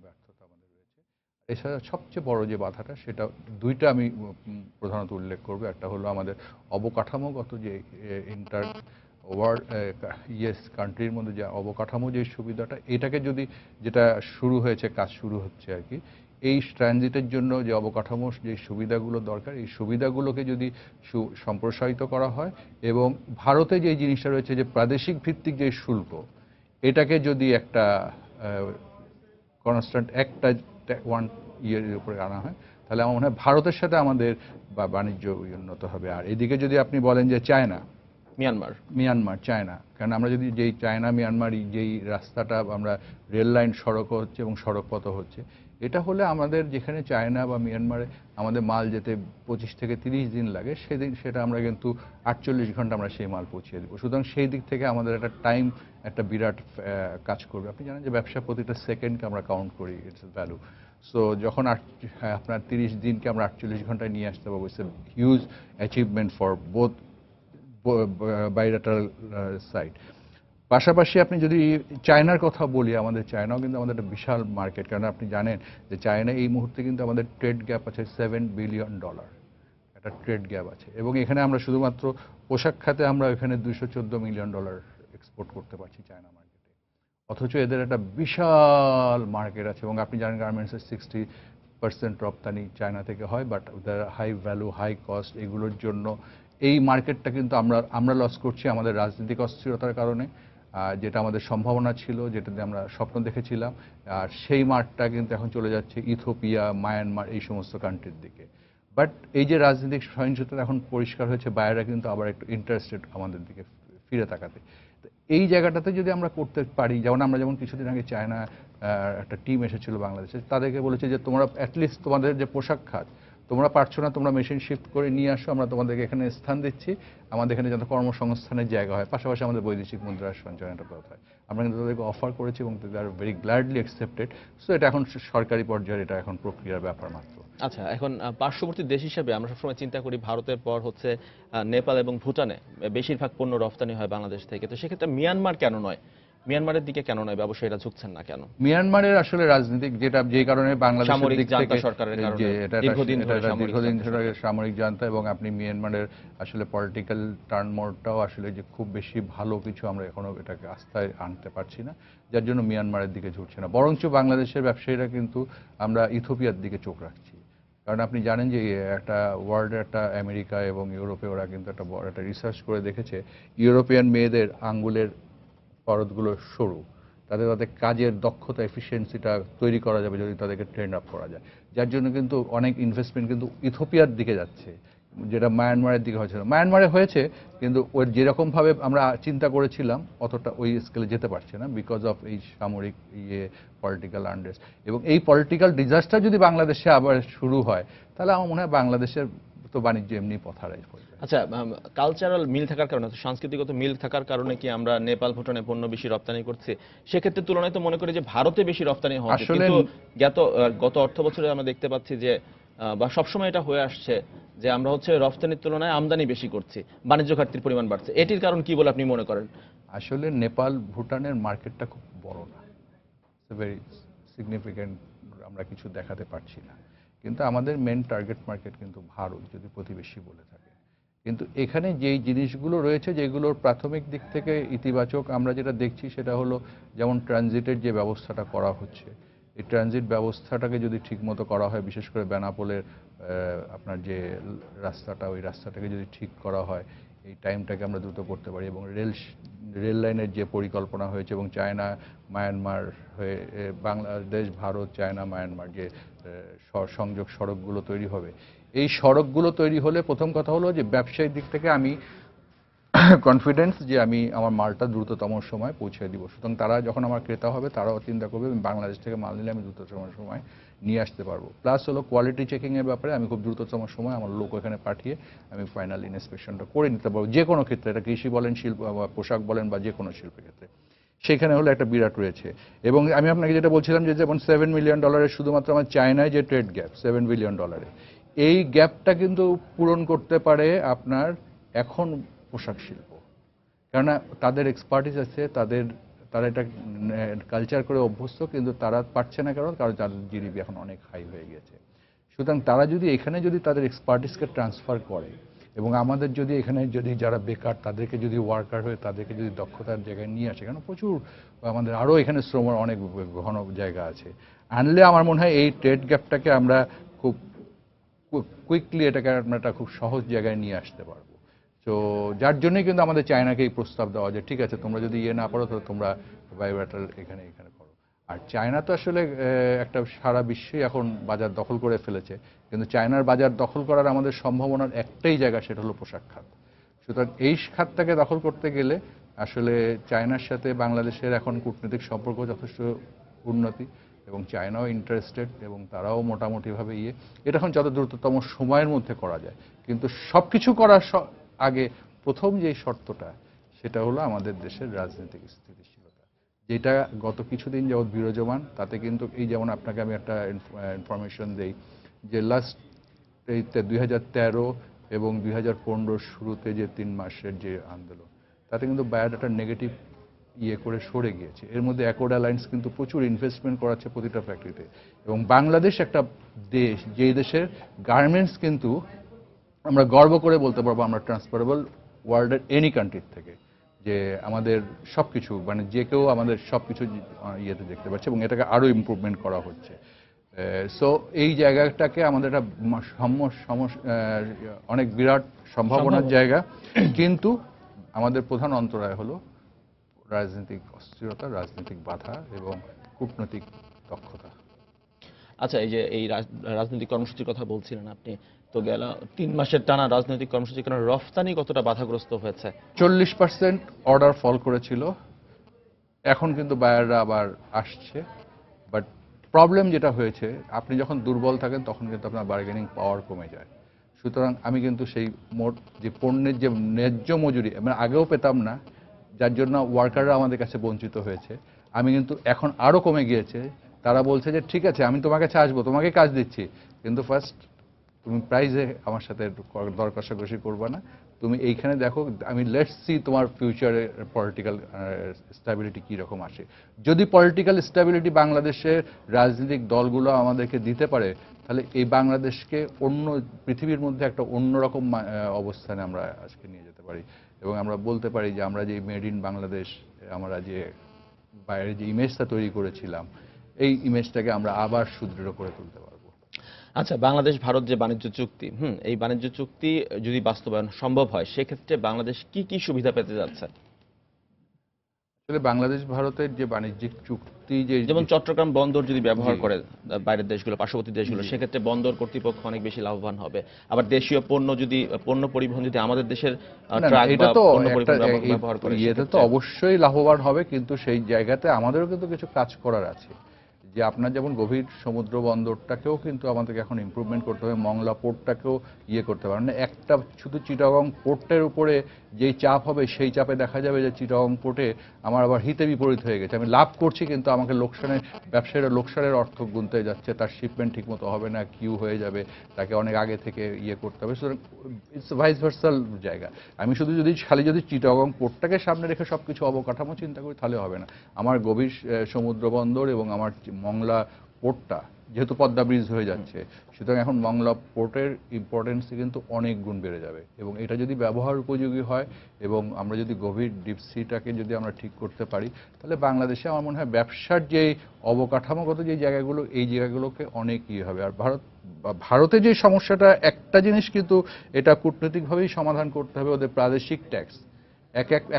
ব্যর্থতা আমাদের রয়েছে। এছাড়া সবচেয়ে বড় যে বাধাটা, সেটা দুইটা আমি প্রধানত উল্লেখ করব। একটা হলো আমাদের অবকাঠামোগত যে কান্ট্রির মধ্যে যে অবকাঠামো যে সুবিধাটা, এটাকে যদি যেটা শুরু হয়েছে, কাজ শুরু হচ্ছে আর কি, এই ট্রানজিটের জন্য যে অবকাঠামো যে সুবিধাগুলো দরকার, এই সুবিধাগুলোকে যদি সম্প্রসারিত করা হয় এবং ভারতে যে জিনিসটা রয়েছে যে প্রাদেশিক ভিত্তিক যে শুল্ক, এটাকে যদি একটা কনস্ট্যান্ট একটা ওয়ান ইয়ারের উপরে আনা হয়, তাহলে আমার মনে হয় ভারতের সাথে আমাদের বাণিজ্য উন্নত হবে। আর এদিকে যদি আপনি বলেন যে মিয়ানমার চায়না, কারণ আমরা যদি যেই চায়না মিয়ানমার যেই রাস্তাটা আমরা রেল লাইন সড়ক হচ্ছে এবং সড়কপথ হচ্ছে, এটা হলে আমাদের যেখানে চায়না বা মিয়ানমারে আমাদের মাল যেতে 25 থেকে 30 দিন লাগে, সেটা আমরা কিন্তু 48 ঘন্টা আমরা সেই মাল পৌঁছিয়ে দেবো। সুতরাং সেই দিক থেকে আমাদের একটা টাইম একটা বিরাট কাজ করবে। আপনি জানেন যে ব্যবসা প্রতিটা সেকেন্ডকে আমরা কাউন্ট করি, ইটস ভ্যালু। সো যখন আপনার 30 দিনকে আমরা 48 ঘন্টায় নিয়ে আসতে পারবো, it's a huge achievement for both bilateral side. পাশাপাশি আপনি যদি চায়নার কথা বলি, আমাদের চায়নাও কিন্তু আমাদের একটা বিশাল মার্কেট, কারণ আপনি জানেন যে চায়না এই মুহূর্তে কিন্তু আমাদের ট্রেড গ্যাপ আছে $7 বিলিয়ন, একটা ট্রেড গ্যাপ আছে। এবং এখানে আমরা শুধুমাত্র পোশাক খাতে আমরা এখানে $214 মিলিয়ন এক্সপোর্ট করতে পারছি চায়না মার্কেটে, অথচ এদের একটা বিশাল মার্কেট আছে। এবং আপনি জানেন গার্মেন্টসের 60% রপ্তানি চায়না থেকে হয়, but high value high cost, এগুলোর জন্য এই মার্কেটটা কিন্তু আমরা লস করছি আমাদের রাজনৈতিক অস্থিরতার কারণে, যেটা আমাদের সম্ভাবনা ছিল, যেটাতে আমরা স্বপ্ন দেখেছিলাম। আর সেই মার্কটা কিন্তু এখন চলে যাচ্ছে ইথিওপিয়া, মায়ানমার, এই সমস্ত কান্ট্রির দিকে। বাট এই যে রাজনৈতিক সহিংসতা এখন পরিষ্কার হয়েছে, বাইরেরা কিন্তু আবার একটু ইন্টারেস্টেড আমাদের দিকে ফিরে তাকাতে। তো এই জায়গাটাতে যদি আমরা করতে পারি, যেমন কিছুদিন আগে চায়না একটা টিম এসেছিল বাংলাদেশে, তাদেরকে বলেছে যে তোমরা অ্যাটলিস্ট তোমাদের যে পোশাক খাত তোমরা পারছো না, তোমরা মেশিন শিফট করে নিয়ে আসো, আমরা তোমাদেরকে এখানে স্থান দিচ্ছি, আমাদের এখানে যাতে কর্মসংস্থানের জায়গা হয়, পাশাপাশি আমাদের বৈদেশিক মুদ্রার সঞ্চয়নটা পথ হয়। আমরা কিন্তু তাদেরকে অফার করেছি এবং they are very gladly accepted. So এটা এখন সরকারি পর্যায়ে এটা এখন প্রক্রিয়ার ব্যাপার মাত্র। আচ্ছা, এখন পার্শ্ববর্তী দেশ হিসেবে আমরা সবসময় চিন্তা করি ভারতের পর হচ্ছে নেপাল এবং ভুটানে বেশিরভাগ পণ্য রপ্তানি হয় বাংলাদেশ থেকে। তো সেক্ষেত্রে মিয়ানমার কেন নয়, মিয়ানমারের দিকে কেন নয় ব্যবসায়ীরা ঝুঁকছেন না কেন? মিয়ানমারের আসলে রাজনৈতিক যে কারণে বাংলাদেশের দিক থেকে দীর্ঘদিন ধরে সামরিক জান্তা, এবং আপনি মিয়ানমারের আসলে পলিটিক্যাল টার্নমোরটাও আসলে যে খুব বেশি ভালো কিছু আমরা এখনো এটাকে আস্থায় আনতে পারছি না, যার জন্য মিয়ানমারের দিকে ঝুঁকছে না। বরঞ্চ বাংলাদেশের ব্যবসায়ীরা কিন্তু আমরা ইথিওপিয়ার দিকে চোখ রাখছি, কারণ আপনি জানেন যে একটা ওয়ার্ল্ডের একটা আমেরিকা এবং ইউরোপে ওরা কিন্তু একটা বড় একটা রিসার্চ করে দেখেছে, ইউরোপিয়ান মেয়েদের আঙ্গুলের পরতগুলো সরু, তাদের কাজের দক্ষতা এফিসিয়েন্সিটা তৈরি করা যাবে যদি তাদেরকে ট্রেন আপ করা যায়, যার জন্য কিন্তু অনেক ইনভেস্টমেন্ট কিন্তু ইথিওপিয়ার দিকে যাচ্ছে, যেটা মায়ানমারের দিকে হয়েছিল। মায়ানমারে হয়েছে কিন্তু ওই যেরকমভাবে আমরা চিন্তা করেছিলাম অতটা ওই স্কেলে যেতে পারছে না, বিকজ অফ এই সামরিক পলিটিক্যাল আনরেস্ট। এবং এই পলিটিক্যাল ডিজাস্টার যদি বাংলাদেশে আবার শুরু হয়, তাহলে আমার মনে হয় বাংলাদেশের তো বাণিজ্য এমনি পথারাই পড়বে। আচ্ছা, কালচারাল মিল থাকার কারণে, সাংস্কৃতিগত মিল থাকার কারণে কি আমরা নেপাল ভুটানে পণ্য বেশি রপ্তানি করছি? সেক্ষেত্রে তুলনায় তো মনে করি যে ভারতে বেশি রপ্তানি হয়, কিন্তু গত অর্থ বছরে আমরা দেখতে পাচ্ছি যে বা সবসময় এটা হয়ে আসছে যে আমরা হচ্ছে রপ্তানির তুলনায় আমদানি বেশি করছি, বাণিজ্য ঘাটতির পরিমাণ বাড়ছে। এটির কারণ কি বলে আপনি মনে করেন? আসলে নেপাল ভুটানের মার্কেটটা খুব বড় না, ভেরি সিগনিফিক্যান্ট, আমরা কিছু দেখাতে পারছি না। কিন্তু আমাদের মেন টার্গেট মার্কেট কিন্তু ভারত, যদি প্রতিবেশী বলে থাকে। কিন্তু এখানে যেই জিনিসগুলো রয়েছে যেগুলোর প্রাথমিক দিক থেকে ইতিবাচক আমরা যেটা দেখছি, সেটা হলো যেমন ট্রানজিটের যে ব্যবস্থাটা করা হচ্ছে, এই ট্রানজিট ব্যবস্থাটাকে যদি ঠিকমতো করা হয়, বিশেষ করে বেনাপোলের আপনার যে রাস্তাটা, ওই রাস্তাটাকে যদি ঠিক করা হয়, এই টাইমটাকে আমরা দ্রুত করতে পারি। এবং রেল লাইনের যে পরিকল্পনা হয়েছে এবং চায়না মায়ানমার হয়ে বাংলাদেশ ভারত চায়না মায়ানমার যে সংযোগ সড়কগুলো তৈরি হবে, এই সড়কগুলো তৈরি হলে প্রথম কথা হলো যে ব্যবসায়িক দিক থেকে আমি কনফিডেন্স যে আমি আমার মালটা দ্রুততম সময় পৌঁছে দিব। সুতরাং তারা যখন আমার ক্রেতা হবে, তারাও চিন্তা করবে বাংলাদেশ থেকে মাল নিলে আমি দ্রুততম সময় নিয়ে আসতে পারবো। প্লাস হলো কোয়ালিটি চেকিংয়ের ব্যাপারে আমি খুব দ্রুততম সময় আমার লোক এখানে পাঠিয়ে আমি ফাইনাল ইন্সপেকশনটা করে নিতে পারবো, যে কোনো ক্ষেত্রে, এটা কৃষি বলেন, শিল্প বা পোশাক বলেন বা যে কোনো শিল্পের ক্ষেত্রে। সেখানে হলো একটা বিরাট রয়েছে। এবং আমি আপনাকে যেটা বলছিলাম যে যেমন $7 মিলিয়ন শুধুমাত্র আমার চায়নায় যে ট্রেড গ্যাপ $7 বিলিয়ন, এই গ্যাপটা কিন্তু পূরণ করতে পারে আপনার এখন পোশাক শিল্প, কেননা তাদের এক্সপার্টিস আছে, তারা এটা কালচার করে অভ্যস্ত, কিন্তু তারা পারছে না কারণ তাদের জিডিপি এখন অনেক হাই হয়ে গেছে। সুতরাং তারা যদি এখানে যদি তাদের এক্সপার্টিসকে ট্রান্সফার করে, এবং আমাদের যদি এখানে যদি যারা বেকার তাদেরকে যদি ওয়ার্কার হয়ে তাদেরকে যদি দক্ষতার জায়গায় নিয়ে আসে, কারণ প্রচুর আমাদের আরও এখানে শ্রমের অনেক ঘন জায়গা আছে, আনলে আমার মনে হয় এই ট্রেড গ্যাপটাকে আমরা খুব কুইকলি এটাকে আমরা একটা খুব সহজ জায়গায় নিয়ে আসতে পারবো। তো যার জন্যই কিন্তু আমাদের চায়নাকে এই প্রস্তাব দেওয়া যে ঠিক আছে তোমরা যদি না পারো তো তোমরা বায়োমেটাল এখানে করো। আর চায়না তো আসলে একটা সারা বিশ্বে এখন বাজার দখল করে ফেলেছে, কিন্তু চায়নার বাজার দখল করার আমাদের সম্ভাবনার একটাই জায়গা, সেটা হলো পোশাক খাত। সুতরাং এই খাতটাকে দখল করতে গেলে আসলে চায়নার সাথে বাংলাদেশের এখন কূটনৈতিক সম্পর্ক যথেষ্ট উন্নতি, এবং চায়নাও ইন্টারেস্টেড এবং তারাও মোটামুটিভাবে এটা এখন যত দ্রুততম সময়ের মধ্যে করা যায়। কিন্তু সব কিছু করার আগে প্রথম যে শর্তটা সেটা হলো আমাদের দেশের রাজনৈতিক স্থিতিশীলতা, যেটা গত কিছুদিন যাবৎ বিরাজমান। তাতে কিন্তু এই যেমন আপনাকে আমি একটা ইনফরমেশন দেই যে লাস্ট এই 2013 এবং 2015 শুরুতে যে 3 মাসের যে আন্দোলন, তাতে কিন্তু বায়োডাটার নেগেটিভ করে সরে গিয়েছে। এর মধ্যে অ্যাকর্ড অ্যালায়েন্স কিন্তু প্রচুর ইনভেস্টমেন্ট করাচ্ছে প্রতিটা ফ্যাক্টরিতে, এবং বাংলাদেশ একটা দেশ যে দেশের গার্মেন্টস কিন্তু আমরা গর্ব করে বলতে পারবো আমরা ট্রান্সফারেবল ওয়ার্ল্ডের এনি কান্ট্রির থেকে, যে আমাদের সব কিছু মানে যে কেউ আমাদের সব কিছু ইয়েতে দেখতে পাচ্ছে, এবং এটাকে আরও ইমপ্রুভমেন্ট করা হচ্ছে। সো এই জায়গাটাকে আমাদের একটা অনেক বিরাট সম্ভাবনার জায়গা, কিন্তু আমাদের প্রধান অন্তরায় হলো রাজনৈতিক অস্থিরতা, রাজনৈতিক বাধা এবং কূটনৈতিক দক্ষতা। আচ্ছা, এই যে এই রাজনৈতিক কর্মসূচির কথা বলছিলেন আপনি, তো গেল 3 মাসের টানা রাজনৈতিক কর্মসূচির কারণে রফতানি কতটা বাধাগ্রস্ত হয়েছে? 40% অর্ডার ফল করেছিল, এখন কিন্তু বায়াররা আবার আসছে। বাট প্রবলেম যেটা হয়েছে, আপনি যখন দুর্বল থাকেন তখন কিন্তু আপনার বার্গেনিং পাওয়ার কমে যায়। সুতরাং আমি কিন্তু সেই মোট যে পণ্যের যে ন্যায্য মজুরি আমরা আগেও পেতাম না, যার জন্য ওয়ার্কাররা আমাদের কাছে বঞ্চিত হয়েছে, আমি কিন্তু এখন আরও কমে গিয়েছে। তারা বলছে যে ঠিক আছে আমি তোমার কাছে আসবো, তোমাকে কাজ দিচ্ছি, কিন্তু ফার্স্ট তুমি প্রাইজে আমার সাথে দর কষাকষি করবে না, তুমি এইখানে দেখো আমি লেটস সি তোমার ফিউচারে পলিটিক্যাল স্ট্যাবিলিটি কীরকম আসে। যদি পলিটিক্যাল স্ট্যাবিলিটি বাংলাদেশের রাজনৈতিক দলগুলো আমাদেরকে দিতে পারে, তাহলে এই বাংলাদেশকে অন্য পৃথিবীর মধ্যে একটা অন্যরকম অবস্থানে আমরা আজকে নিয়ে যেতে পারি, এবং আমরা বলতে পারি যে আমরা যে মেড ইন বাংলাদেশ, আমরা যে বাইরে যে ইমেজটা তৈরি করেছিলাম, এই ইমেজটাকে আমরা আবার সুদৃঢ় করে তুলতে পারবো। আচ্ছা, বাংলাদেশ ভারত যে বাণিজ্য চুক্তি, এই বাণিজ্য চুক্তি যদি বাস্তবায়ন সম্ভব হয়, সেক্ষেত্রে বাংলাদেশ কি কি সুবিধা পেতে যাচ্ছে? আসলে বাংলাদেশ ভারতের যে বাণিজ্যিক চুক্তি, যেমন চট্টগ্রাম বন্দর যদি ব্যবহার করে বাইরের দেশগুলো, পার্শ্ববর্তী দেশগুলো, সেক্ষেত্রে বন্দর কর্তৃপক্ষ অনেক বেশি লাভবান হবে। আবার দেশীয় পণ্য পরিবহন যদি আমাদের দেশের ট্রাক বা পণ্য পরিবহন ব্যবহার করে, এটা তো অবশ্যই লাভবান হবে, কিন্তু সেই জায়গাতে আমাদেরও কিন্তু কিছু কাজ করার আছে। যে আপনার যেমন গভীর সমুদ্র বন্দরটাকেও কিন্তু আমাদেরকে এখন ইমপ্রুভমেন্ট করতে হবে, মংলা পোর্টটাকেও করতে হবে। মানে একটা শুধু চিটাগং পোর্টের উপরে যেই চাপ হবে, সেই চাপে দেখা যাবে যে চিটাগং পোর্টে আমার আবার হিতে বিপরীত হয়ে গেছে। আমি লাভ করছি কিন্তু আমাকে ব্যবসায়ীরা লোকসানের অর্থ গুনতে যাচ্ছে, তার শিপমেন্ট ঠিকমতো হবে না, কিউ হয়ে যাবে, তাকে অনেক আগে থেকে করতে হবে। সুতরাং ইটস ভাইস ভার্সাল জায়গা। আমি শুধু যদি চিটাগং পোর্টটাকে সামনে রেখে সব কিছু অবকাঠামো চিন্তা করি, তাহলে হবে না। আমার গভীর সমুদ্র বন্দর এবং আমার মংলা পোর্টটা যেহেতু পদ্মা ব্রিজ হয়ে যাচ্ছে, সুতরাং এখন মংলা পোর্টের ইম্পর্টেন্স কিন্তু অনেক গুণ বেড়ে যাবে, এবং এটা যদি ব্যবহার উপযোগী হয় এবং আমরা যদি গভীর ডিপসিটাকে যদি আমরা ঠিক করতে পারি, তাহলে বাংলাদেশে আমার মনে হয় ব্যবসার যে অবকাঠামোগত যে জায়গাগুলো, এই জায়গাগুলোকে অনেক হবে। আর ভারতে যে সমস্যাটা, একটা জিনিস কিন্তু এটা কূটনৈতিকভাবেই সমাধান করতে হবে, ওদের প্রাদেশিক ট্যাক্স।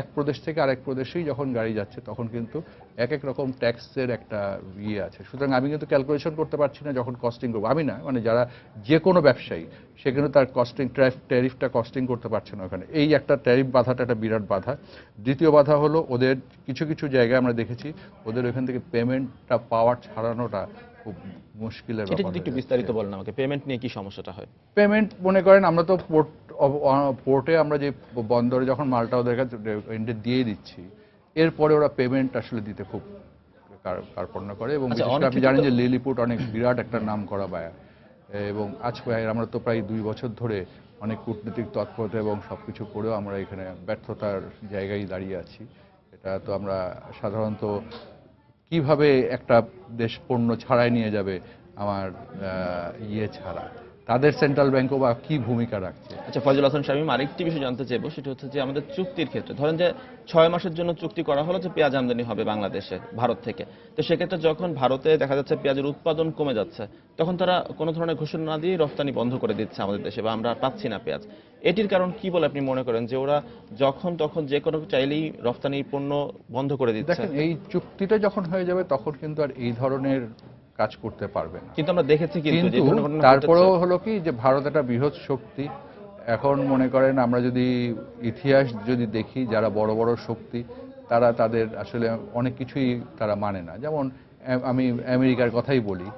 এক প্রদেশ থেকে আরেক প্রদেশেই যখন গাড়ি যাচ্ছে, তখন কিন্তু এক রকম ট্যাক্সের একটা আছে। সুতরাং আমি কিন্তু ক্যালকুলেশন করতে পারছি না যখন কস্টিং করবো, আমি না, মানে যারা যে কোনো ব্যবসায়ী, সে কিন্তু তার ট্যারিফটা কস্টিং করতে পারছে না ওখানে। এই একটা ট্যারিফ বাধাটা একটা বিরাট বাধা। দ্বিতীয় বাধা হলো ওদের কিছু জায়গায় আমরা দেখেছি ওদের ওখান থেকে পেমেন্টটা পাওয়ার ছাড়ানোটা খুব মুশকিলের ব্যাপার। একটু বিস্তারিত বলেন আমাকে, পেমেন্ট নিয়ে কি সমস্যাটা হয়? পেমেন্ট মনে করেন আমরা তো পোর্টে আমরা যে বন্দরে যখন মালটা ওদের কাছে দিয়ে দিচ্ছি, এরপরে ওরা পেমেন্ট আসলে দিতে খুব কার্পণ্য করে। এবং আপনি জানেন যে লিলিপুট অনেক বিরাট একটা নাম করা বায়ার, এবং আমরা তো প্রায় 2 বছর ধরে অনেক কূটনৈতিক তৎপরতা এবং সবকিছু করেও আমরা এখানে ব্যর্থতার জায়গায় দাঁড়িয়ে আছি। এটা তো আমরা সাধারণত কিভাবে একটা দেশ পণ্য ছাড়াই নিয়ে যাবে আমার ছাড়া, তাদের সেন্ট্রাল ব্যাংকও বা কি ভূমিকা রাখছে। আচ্ছা ফয়জুল হাসান শামীম, আরেকটি বিষয় জানতে চাইবো, সেটা হচ্ছে যে আমাদের চুক্তির ক্ষেত্রে ধরেন যে 6 মাসের জন্য চুক্তি করা হলো যে পেঁয়াজ আমদানি হবে বাংলাদেশে ভারত থেকে, তো সেক্ষেত্রে যখন ভারতে দেখা যাচ্ছে পেঁয়াজের উৎপাদন কমে যাচ্ছে, তখন তারা কোনো ধরনের ঘোষণা না দিয়ে রফতানি বন্ধ করে দিচ্ছে আমাদের দেশে, বা আমরা পাচ্ছি না পেঁয়াজ। এটির কারণ কি বলে আপনি মনে করেন, যে ওরা যখন তখন যে কোনো চাইলেই রফতানি পণ্য বন্ধ করে দিচ্ছে? দেখেন, এই চুক্তিটা যখন হয়ে যাবে তখন কিন্তু আর এই ধরনের কাজ করতে পারবে না। কিন্তু আমরা দেখেছি কিন্তু তারপরেও হলো কি যে ভারত একটা বৃহৎ শক্তি। এখন মনে করেন আমরা যদি ইতিহাস যদি দেখি, যারা বড় বড় শক্তি তারা তাদের আসলে অনেক কিছুই তারা মানে না। যেমন আমি আমেরিকার কথাই বলি,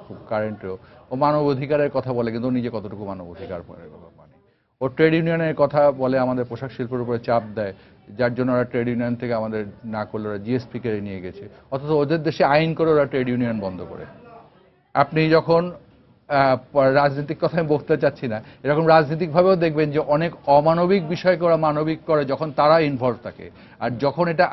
খুব কারেন্টেও ও মানবাধিকারের কথা বলে, কিন্তু নিজে কতটুকু মানবাধিকার মানে। ও ট্রেড ইউনিয়নের কথা বলে, আমাদের পোশাক শিল্পের উপরে চাপ দেয়, যার জন্য ওরা ট্রেড ইউনিয়ন থেকে আমাদের না করলে ওরা জিএসপি কেড়ে নিয়ে গেছে, অথচ ওদের দেশে আইন করে ওরা ট্রেড ইউনিয়ন বন্ধ করে। আপনি যখন রাজনৈতিক কথা আমি বলতে চাচ্ছি না, এরকম রাজনৈতিকভাবেও দেখবেন যে অনেক অমানবিক বিষয়কে ওরা মানবিক করে যখন তারা ইনভলভ থাকে, আর যখন এটা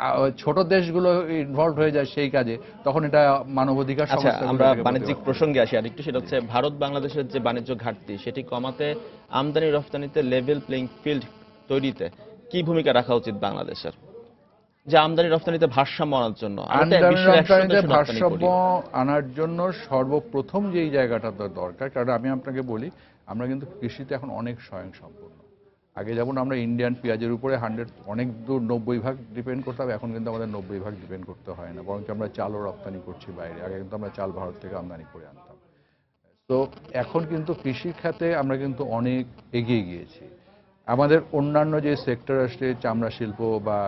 ছোট দেশগুলো ইনভলভ হয়ে যায় সেই কাজে, তখন এটা মানবাধিকার সমস্যা। সমস্যা। আমরা বাণিজ্যিক প্রসঙ্গে আসি আরেকটু, সেটা হচ্ছে ভারত বাংলাদেশের যে বাণিজ্য ঘাটতি সেটি কমাতে, আমদানি রফতানিতে লেভেল প্লেইং ফিল্ড তৈরিতে কি ভূমিকা রাখা উচিত বাংলাদেশের, যে আমদানি রফতানিতে ভারসাম্য আনার জন্য? ভারসাম্য আনার জন্য সর্বপ্রথম যেই জায়গাটা দরকার, কারণ আমি আপনাকে বলি, আমরা কিন্তু কৃষিতে এখন অনেক স্বয়ংসম্পূর্ণ। আগে যেমন আমরা ইন্ডিয়ান পেঁয়াজের উপরে অনেক দূর 90% ডিপেন্ড করতাম, এখন কিন্তু আমাদের 90% ডিপেন্ড করতে হয় না, বরঞ্চ আমরা চালও রপ্তানি করছি বাইরে। আগে কিন্তু আমরা চাল ভারত থেকে আমদানি করে আনতাম। তো এখন কিন্তু কৃষি খাতে আমরা কিন্তু অনেক এগিয়ে গিয়েছি। আমাদের অন্যান্য যে সেক্টর আসছে, চামড়া শিল্প বা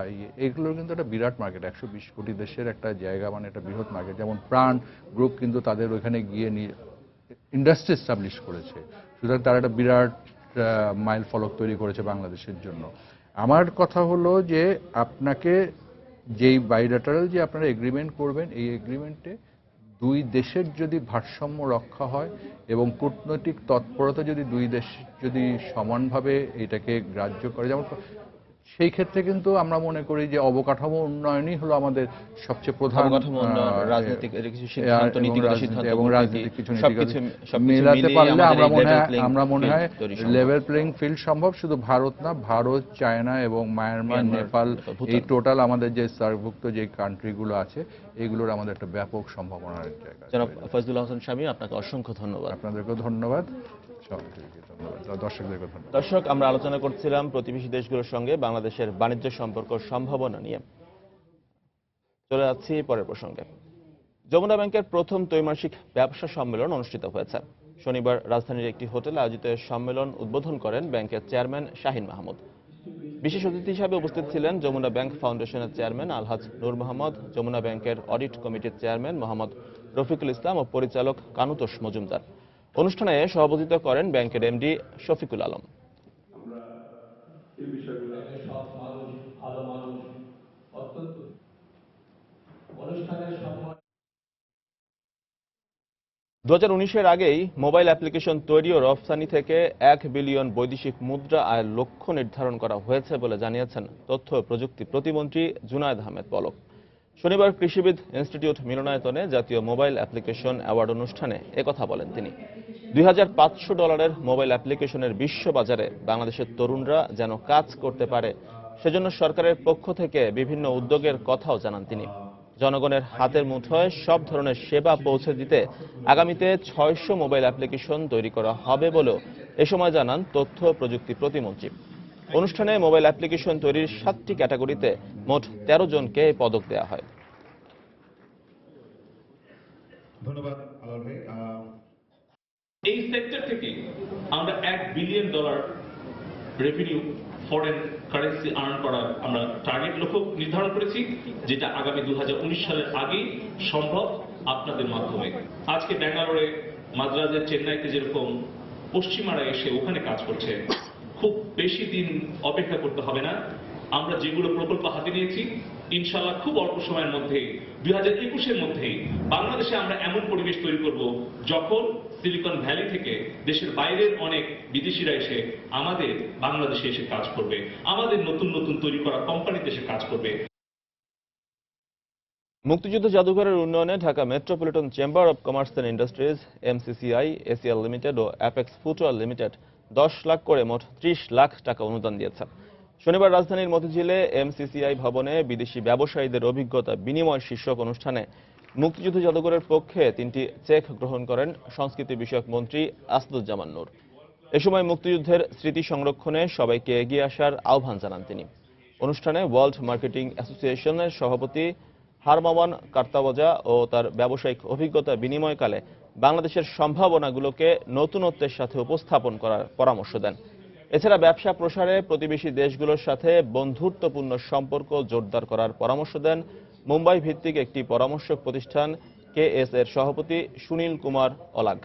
এগুলোর কিন্তু একটা বিরাট মার্কেট, 120 কোটি দেশের একটা জায়গা, মানে একটা বৃহৎ মার্কেট। যেমন প্রাণ গ্রুপ কিন্তু তাদের ওইখানে গিয়ে ইন্ডাস্ট্রি এস্টাবলিশ করেছে, সুতরাং তারা একটা বিরাট মাইল ফলক তৈরি করেছে বাংলাদেশের জন্য। আমার কথা হলো যে আপনাকে যেই বাইলেটারাল যে আপনারা এগ্রিমেন্ট করবেন, এই এগ্রিমেন্টে দুই দেশের যদি ভারসাম্য রক্ষা হয় এবং কূটনৈতিক তৎপরতা যদি দুই দেশ যদি সমানভাবে এটাকে গ্রাহ্য করে, যেমন সেই ক্ষেত্রে কিন্তু আমরা মনে করি যে অবকাঠামো উন্নয়নই হলো আমাদের সবচেয়ে প্রধান, এবং রাজনৈতিক কিছু মেলাতে পারলে আমরা মনে হয় লেভেল প্লেইং ফিল্ড সম্ভব। শুধু ভারত না, ভারত, চায়না এবং মায়ানমার, নেপাল, এই টোটাল আমাদের যে সার্কভুক্ত যে কান্ট্রিগুলো আছে, এগুলোর আমাদের একটা ব্যাপক সম্ভাবনার জায়গা। জনাব ফয়জুল হাসান শামীম, আপনাকে অসংখ্য ধন্যবাদ। আপনাদেরকেও ধন্যবাদ, দর্শক, আমরা আলোচনা করছিলাম প্রতিবেশী দেশগুলোর সঙ্গে বাংলাদেশের বাণিজ্য সম্পর্ক সম্ভাবনা নিয়ে। চলে যাচ্ছি পরের প্রসঙ্গে। যমুনা ব্যাংকের প্রথম ত্রৈমাসিক ব্যবসা সম্মেলন অনুষ্ঠিত হয়েছে। শনিবার রাজধানীর একটি হোটেলে আয়োজিত সম্মেলন উদ্বোধন করেন ব্যাংকের চেয়ারম্যান শাহিন মাহমুদ। বিশেষ অতিথি হিসাবে উপস্থিত ছিলেন যমুনা ব্যাংক ফাউন্ডেশনের চেয়ারম্যান আলহাজ নূর মোহাম্মদ, যমুনা ব্যাংকের অডিট কমিটির চেয়ারম্যান মোহাম্মদ রফিকুল ইসলাম ও পরিচালক কানুতোষ মজুমদার। অনুষ্ঠানে সভাপতিত্ব করেন ব্যাংকের এমডি শফিকুল আলম। 2019-এর আগেই মোবাইল অ্যাপ্লিকেশন তৈরি ও রফতানি থেকে 1 বিলিয়ন বৈদেশিক মুদ্রা আয়ের লক্ষ্য নির্ধারণ করা হয়েছে বলে জানিয়েছেন তথ্য ও প্রযুক্তি প্রতিমন্ত্রী জুনায়েদ আহমেদ পলক। শনিবার কৃষিবিদ ইনস্টিটিউট মিলনায়তনে জাতীয় মোবাইল অ্যাপ্লিকেশন অ্যাওয়ার্ড অনুষ্ঠানে একথা বলেন তিনি। $2,500 মোবাইল অ্যাপ্লিকেশনের বিশ্ববাজারে বাংলাদেশের তরুণরা যেন কাজ করতে পারে, সেজন্য সরকারের পক্ষ থেকে বিভিন্ন উদ্যোগের কথাও জানান তিনি। জনগণের হাতের মুঠোয় সব ধরনের সেবা পৌঁছে দিতে আগামীতে 600 মোবাইল অ্যাপ্লিকেশন তৈরি করা হবে বলেও এ সময় জানান তথ্য প্রযুক্তি প্রতিমন্ত্রী। অনুষ্ঠানে মোবাইল অ্যাপ্লিকেশন তৈরির 7টি ক্যাটাগরিতে মোট 13 জনকে পদক দেওয়া হয়। ধন্যবাদ আলাল ভাই। এই সেক্টর থেকে আমরা $1 billion revenue foreign currency earn করার আমরা টার্গেট লক্ষ্য নির্ধারণ করেছি, যেটা আগামী 2019 সালের আগেই সম্ভব আপনাদের মাধ্যমে। আজকে ব্যাঙ্গালোরে, মাদ্রাজের, চেন্নাইতে যেরকম পশ্চিমারা এসে ওখানে কাজ করছে, খুব বেশি দিন অপেক্ষা করতে হবে না। আমরা যেগুলো প্রকল্প হাতে নিয়েছি, ইনশাআল্লাহ খুব অল্প সময়ের মধ্যে 2021-এর মধ্যেই বাংলাদেশে আমরা এমন পরিবেশ তৈরি করব যখন সিলিকন ভ্যালি থেকে দেশের বাইরের অনেক বিদেশিরা এসে আমাদের বাংলাদেশে এসে কাজ করবে, আমাদের নতুন নতুন তৈরি করা কোম্পানিতে এসে কাজ করবে। মুক্তিযুদ্ধ জাদুঘরের উন্নয়নে Dhaka metropolitan chamber of commerce and industries, MCCI, ACL limited ও অ্যাপেক্স ফুটওয়ার লিমিটেড 10 লাখ করে মোট 30 লাখ টাকা অনুদান দিয়েছে। শনিবার রাজধানীর মতিঝিলে এমসিসিআই ভবনে বিদেশি ব্যবসায়ীদের অভিজ্ঞতা বিনিময় শীর্ষক অনুষ্ঠানে মুক্তিযুদ্ধ জাদুঘরের পক্ষে 3টি চেক গ্রহণ করেন সংস্কৃতি বিষয়ক মন্ত্রী আসাদুজ্জামান নূর। এ সময় মুক্তিযুদ্ধের স্মৃতি সংরক্ষণে সবাইকে এগিয়ে আসার আহ্বান জানান তিনি। অনুষ্ঠানে ওয়ার্ল্ড মার্কেটিং অ্যাসোসিয়েশনের সভাপতি হারমাওয়ান কার্তাওয়াজা ও তার ব্যবসায়িক অভিজ্ঞতা বিনিময়কালে বাংলাদেশের সম্ভাবনাগুলোকে নতুনত্বের সাথে উপস্থাপন করার পরামর্শ দেন। এছাড়া ব্যবসা প্রসারে প্রতিবেশী দেশগুলোর সাথে বন্ধুত্বপূর্ণ সম্পর্ক জোরদার করার পরামর্শ দেন মুম্বাই ভিত্তিক একটি পরামর্শক প্রতিষ্ঠান কেএস এর সভাপতি সুনীল কুমার অলাগ।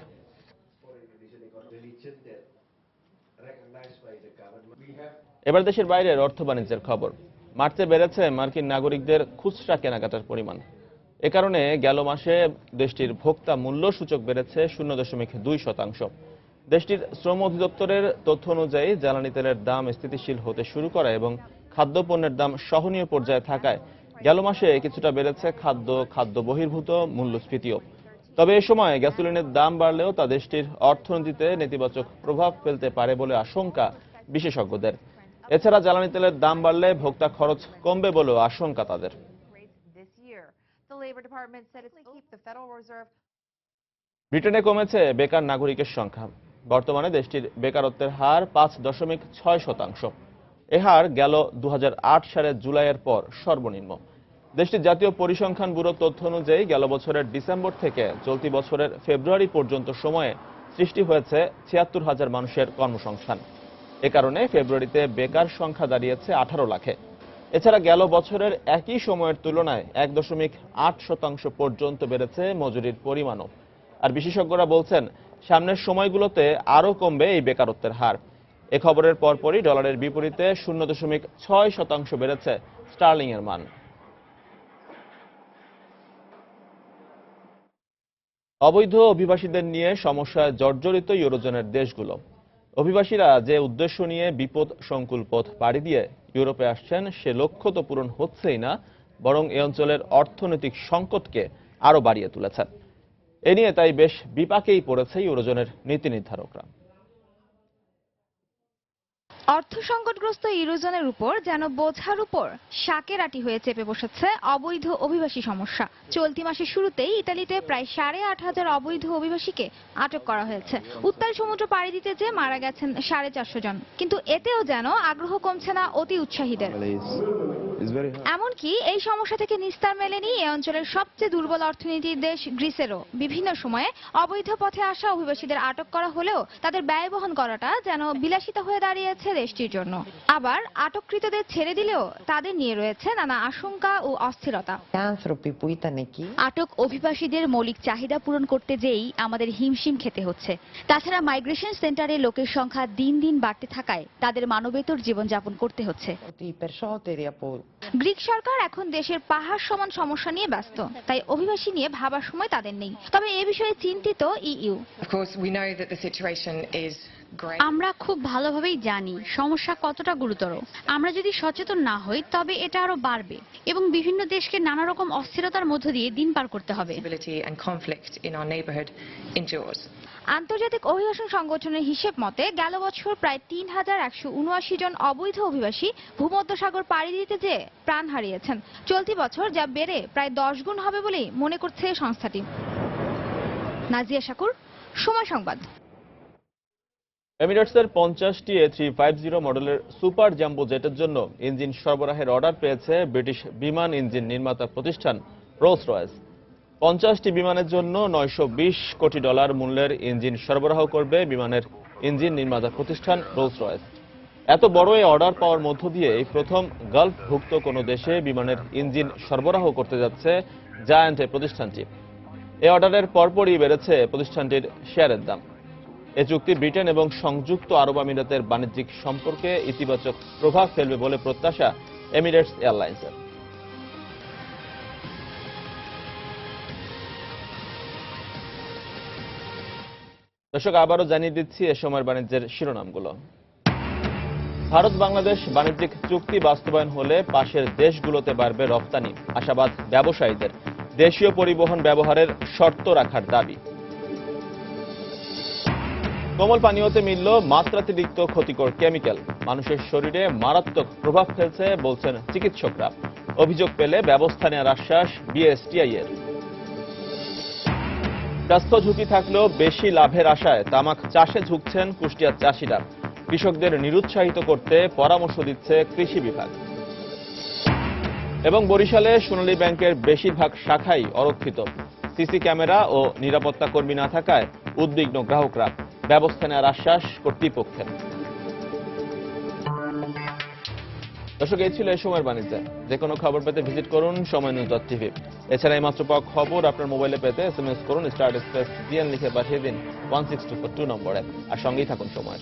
এবার দেশের বাইরের অর্থ বাণিজ্যের খবর। মার্চে বেড়েছে মার্কিন নাগরিকদের খুচরা কেনাকাটার পরিমাণ। এ কারণে গেল মাসে দেশটির ভোক্তা মূল্য সূচক বেড়েছে 0.2%। দেশটির শ্রম অধিদপ্তরের তথ্য অনুযায়ী জ্বালানি তেলের দাম স্থিতিশীল হতে শুরু করে এবং খাদ্যপণ্যের দাম সহনীয় পর্যায়ে থাকায় গেল মাসে কিছুটা বেড়েছে খাদ্য বহির্ভূত মূল্যস্ফীতিও। তবে এ সময় গ্যাসোলিনের দাম বাড়লেও তা দেশটির অর্থনীতিতে নেতিবাচক প্রভাব ফেলতে পারে বলে আশঙ্কা বিশেষজ্ঞদের। এছাড়া জ্বালানি তেলের দাম বাড়লে ভোক্তা খরচ কমবে বলেও আশঙ্কা তাদের। ব্রিটেনে কমেছে বেকার নাগরিকের সংখ্যা। বর্তমানে দেশটির বেকারত্বের হার 5.6%। এ হার গেল 2008 সালের জুলাইয়ের পর সর্বনিম্ন। দেশটির জাতীয় পরিসংখ্যান ব্যুরোর তথ্য অনুযায়ী গেল বছরের ডিসেম্বর থেকে চলতি বছরের ফেব্রুয়ারি পর্যন্ত সময়ে সৃষ্টি হয়েছে 76,000 মানুষের কর্মসংস্থান। এ কারণে ফেব্রুয়ারিতে বেকার সংখ্যা দাঁড়িয়েছে 18 লাখে। এছাড়া গেল বছরের একই সময়ের তুলনায় 1.8% পর্যন্ত বেড়েছে মজুরির পরিমাণও। আর বিশেষজ্ঞরা বলছেন সামনের সময়গুলোতে আরও কমবে এই বেকারত্বের হার। এ খবরের পরপরই ডলারের বিপরীতে 0.6% বেড়েছে স্টার্লিং এর মান। অবৈধ অভিবাসীদের নিয়ে সমস্যায় জর্জরিত ইউরোজোনের দেশগুলো। অভিবাসীরা যে উদ্দেশ্য নিয়ে বিপদ সংকুল পথ পাড়ি দিয়ে ইউরোপে আসছেন সে লক্ষ্য তো পূরণ হচ্ছেই না, বরং এ অঞ্চলের অর্থনৈতিক সংকটকে আরও বাড়িয়ে তুলেছে। এ নিয়ে তাই বেশ বিপাকেই পড়েছে ইউরোজোনের নীতি নির্ধারকরা। অর্থ সংকটগ্রস্ত ইউরোজোনের উপর যেন বোঝার উপর শাকের আটি হয়ে চেপে বসেছে অবৈধ অভিবাসী সমস্যা। চলতি মাসের শুরুতেই ইতালিতে প্রায় 8,500 অবৈধ অভিবাসীকে আটক করা হয়েছে। উত্তাল সমুদ্র পাড়ি দিতে যে মারা গেছেন 450 জন। কিন্তু এতেও যেন আগ্রহ কমছে না অতি উৎসাহীদের। এমনকি এই সমস্যা থেকে নিস্তার মেলেনি এ অঞ্চলের সবচেয়ে দুর্বল অর্থনীতির দেশ গ্রিসেরও। বিভিন্ন সময়ে অবৈধ পথে আসা অভিবাসীদের আটক করা হলেও তাদের ব্যয় বহন করাটা যেন বিলাসিতা হয়ে দাঁড়িয়েছে দেশটির জন্য। আবার আটককৃতদের ছেড়ে দিলেও তাদের নিয়ে রয়েছে নানা আশঙ্কা ও অস্থিরতা। আটক অভিবাসীদের মৌলিক চাহিদা পূরণ করতে যেই আমাদের হিমশিম খেতে হচ্ছে। তাছাড়া মাইগ্রেশন সেন্টারে লোকের সংখ্যা দিন দিন বাড়তে থাকায় তাদের মানবেতর জীবনযাপন করতে হচ্ছে। গ্রিক সরকার এখন দেশের পাহাড় সমান সমস্যা নিয়ে ব্যস্ত, তাই অভিবাসী নিয়ে ভাবার সময় তাদের নেই। তবে এ বিষয়ে চিন্তিত ইইউ। আমরা খুব ভালোভাবেই জানি সমস্যা কতটা গুরুতর। আমরা যদি সচেতন না হই তবে এটা আরো বাড়বে এবং বিভিন্ন দেশকে নানা রকম অস্থিরতার মধ্য দিয়ে দিন পার করতে হবে। আন্তর্জাতিক অভিবাসন সংগঠনের হিসেব মতে গেল বছর প্রায় 3,179 জন অবৈধ অভিবাসী ভূমধ্যসাগর পাড়ি দিতে যেয়ে প্রাণ হারিয়েছেন। চলতি বছর যা বেড়ে প্রায় 10 গুণ হবে বলেই মনে করছে সংস্থাটি। নাজিয়া শাকুর, সময় সংবাদ। এমিরেটসের 50টি A350 মডেলের সুপার জাম্বো জেটের জন্য ইঞ্জিন সরবরাহের অর্ডার পেয়েছে ব্রিটিশ বিমান ইঞ্জিন নির্মাতা প্রতিষ্ঠান রোলস রয়েস। 50টি বিমানের জন্য $920 কোটি মূল্যের ইঞ্জিন সরবরাহ করবে বিমানের ইঞ্জিন নির্মাতা প্রতিষ্ঠান রোলস রয়েস। এত বড় এই অর্ডার পাওয়ার মধ্য দিয়ে এই প্রথম গালফভুক্ত কোনো দেশে বিমানের ইঞ্জিন সরবরাহ করতে যাচ্ছে জায়ান্ট এই প্রতিষ্ঠানটি। এই অর্ডারের পরপরই বেড়েছে প্রতিষ্ঠানটির শেয়ারের দাম। এ চুক্তি ব্রিটেন এবং সংযুক্ত আরব আমিরাতের বাণিজ্যিক সম্পর্কে ইতিবাচক প্রভাব ফেলবে বলে প্রত্যাশা এমিরেটস এয়ারলাইন্সের। দর্শক, আবারও জানিয়ে দিচ্ছি এ সময়ের বাণিজ্যের শিরোনামগুলো। ভারত বাংলাদেশ বাণিজ্যিক চুক্তি বাস্তবায়ন হলে পাশের দেশগুলোতে বাড়বে রপ্তানি, আশাবাদ ব্যবসায়ীদের। দেশীয় পরিবহন ব্যবহারের শর্ত রাখার দাবি। কোমল পানীয়তে মিলল মাত্রাতিরিক্ত ক্ষতিকর কেমিক্যাল, মানুষের শরীরে মারাত্মক প্রভাব ফেলছে বলছেন চিকিৎসকরা। অভিযোগ পেলে ব্যবস্থা নেওয়ার আশ্বাস বিএসটিআই এর। স্বাস্থ্য ঝুঁকি থাকলেও বেশি লাভের আশায় তামাক চাষে ঝুঁকছেন কুষ্টিয়ার চাষিরা। কৃষকদের নিরুৎসাহিত করতে পরামর্শ দিচ্ছে কৃষি বিভাগ। এবং বরিশালে সোনালী ব্যাংকের বেশিরভাগ শাখাই অরক্ষিত, সিসি ক্যামেরা ও নিরাপত্তা কর্মী না থাকায় উদ্বিগ্ন গ্রাহকরা। ব্যবস্থা নেওয়ার আশ্বাস কর্তৃপক্ষের। দর্শক, এই ছিল এই সময়ের বাণিজ্যে। যে কোনো খবর পেতে ভিজিট করুন সময়নিউজ.টিভি। এছাড়া এই মাত্র পাওয়া খবর আপনার মোবাইলে পেতে SMS করুন *DN লিখে পাঠিয়ে দিন 16242 নম্বরে। আর সঙ্গেই থাকুন সময়।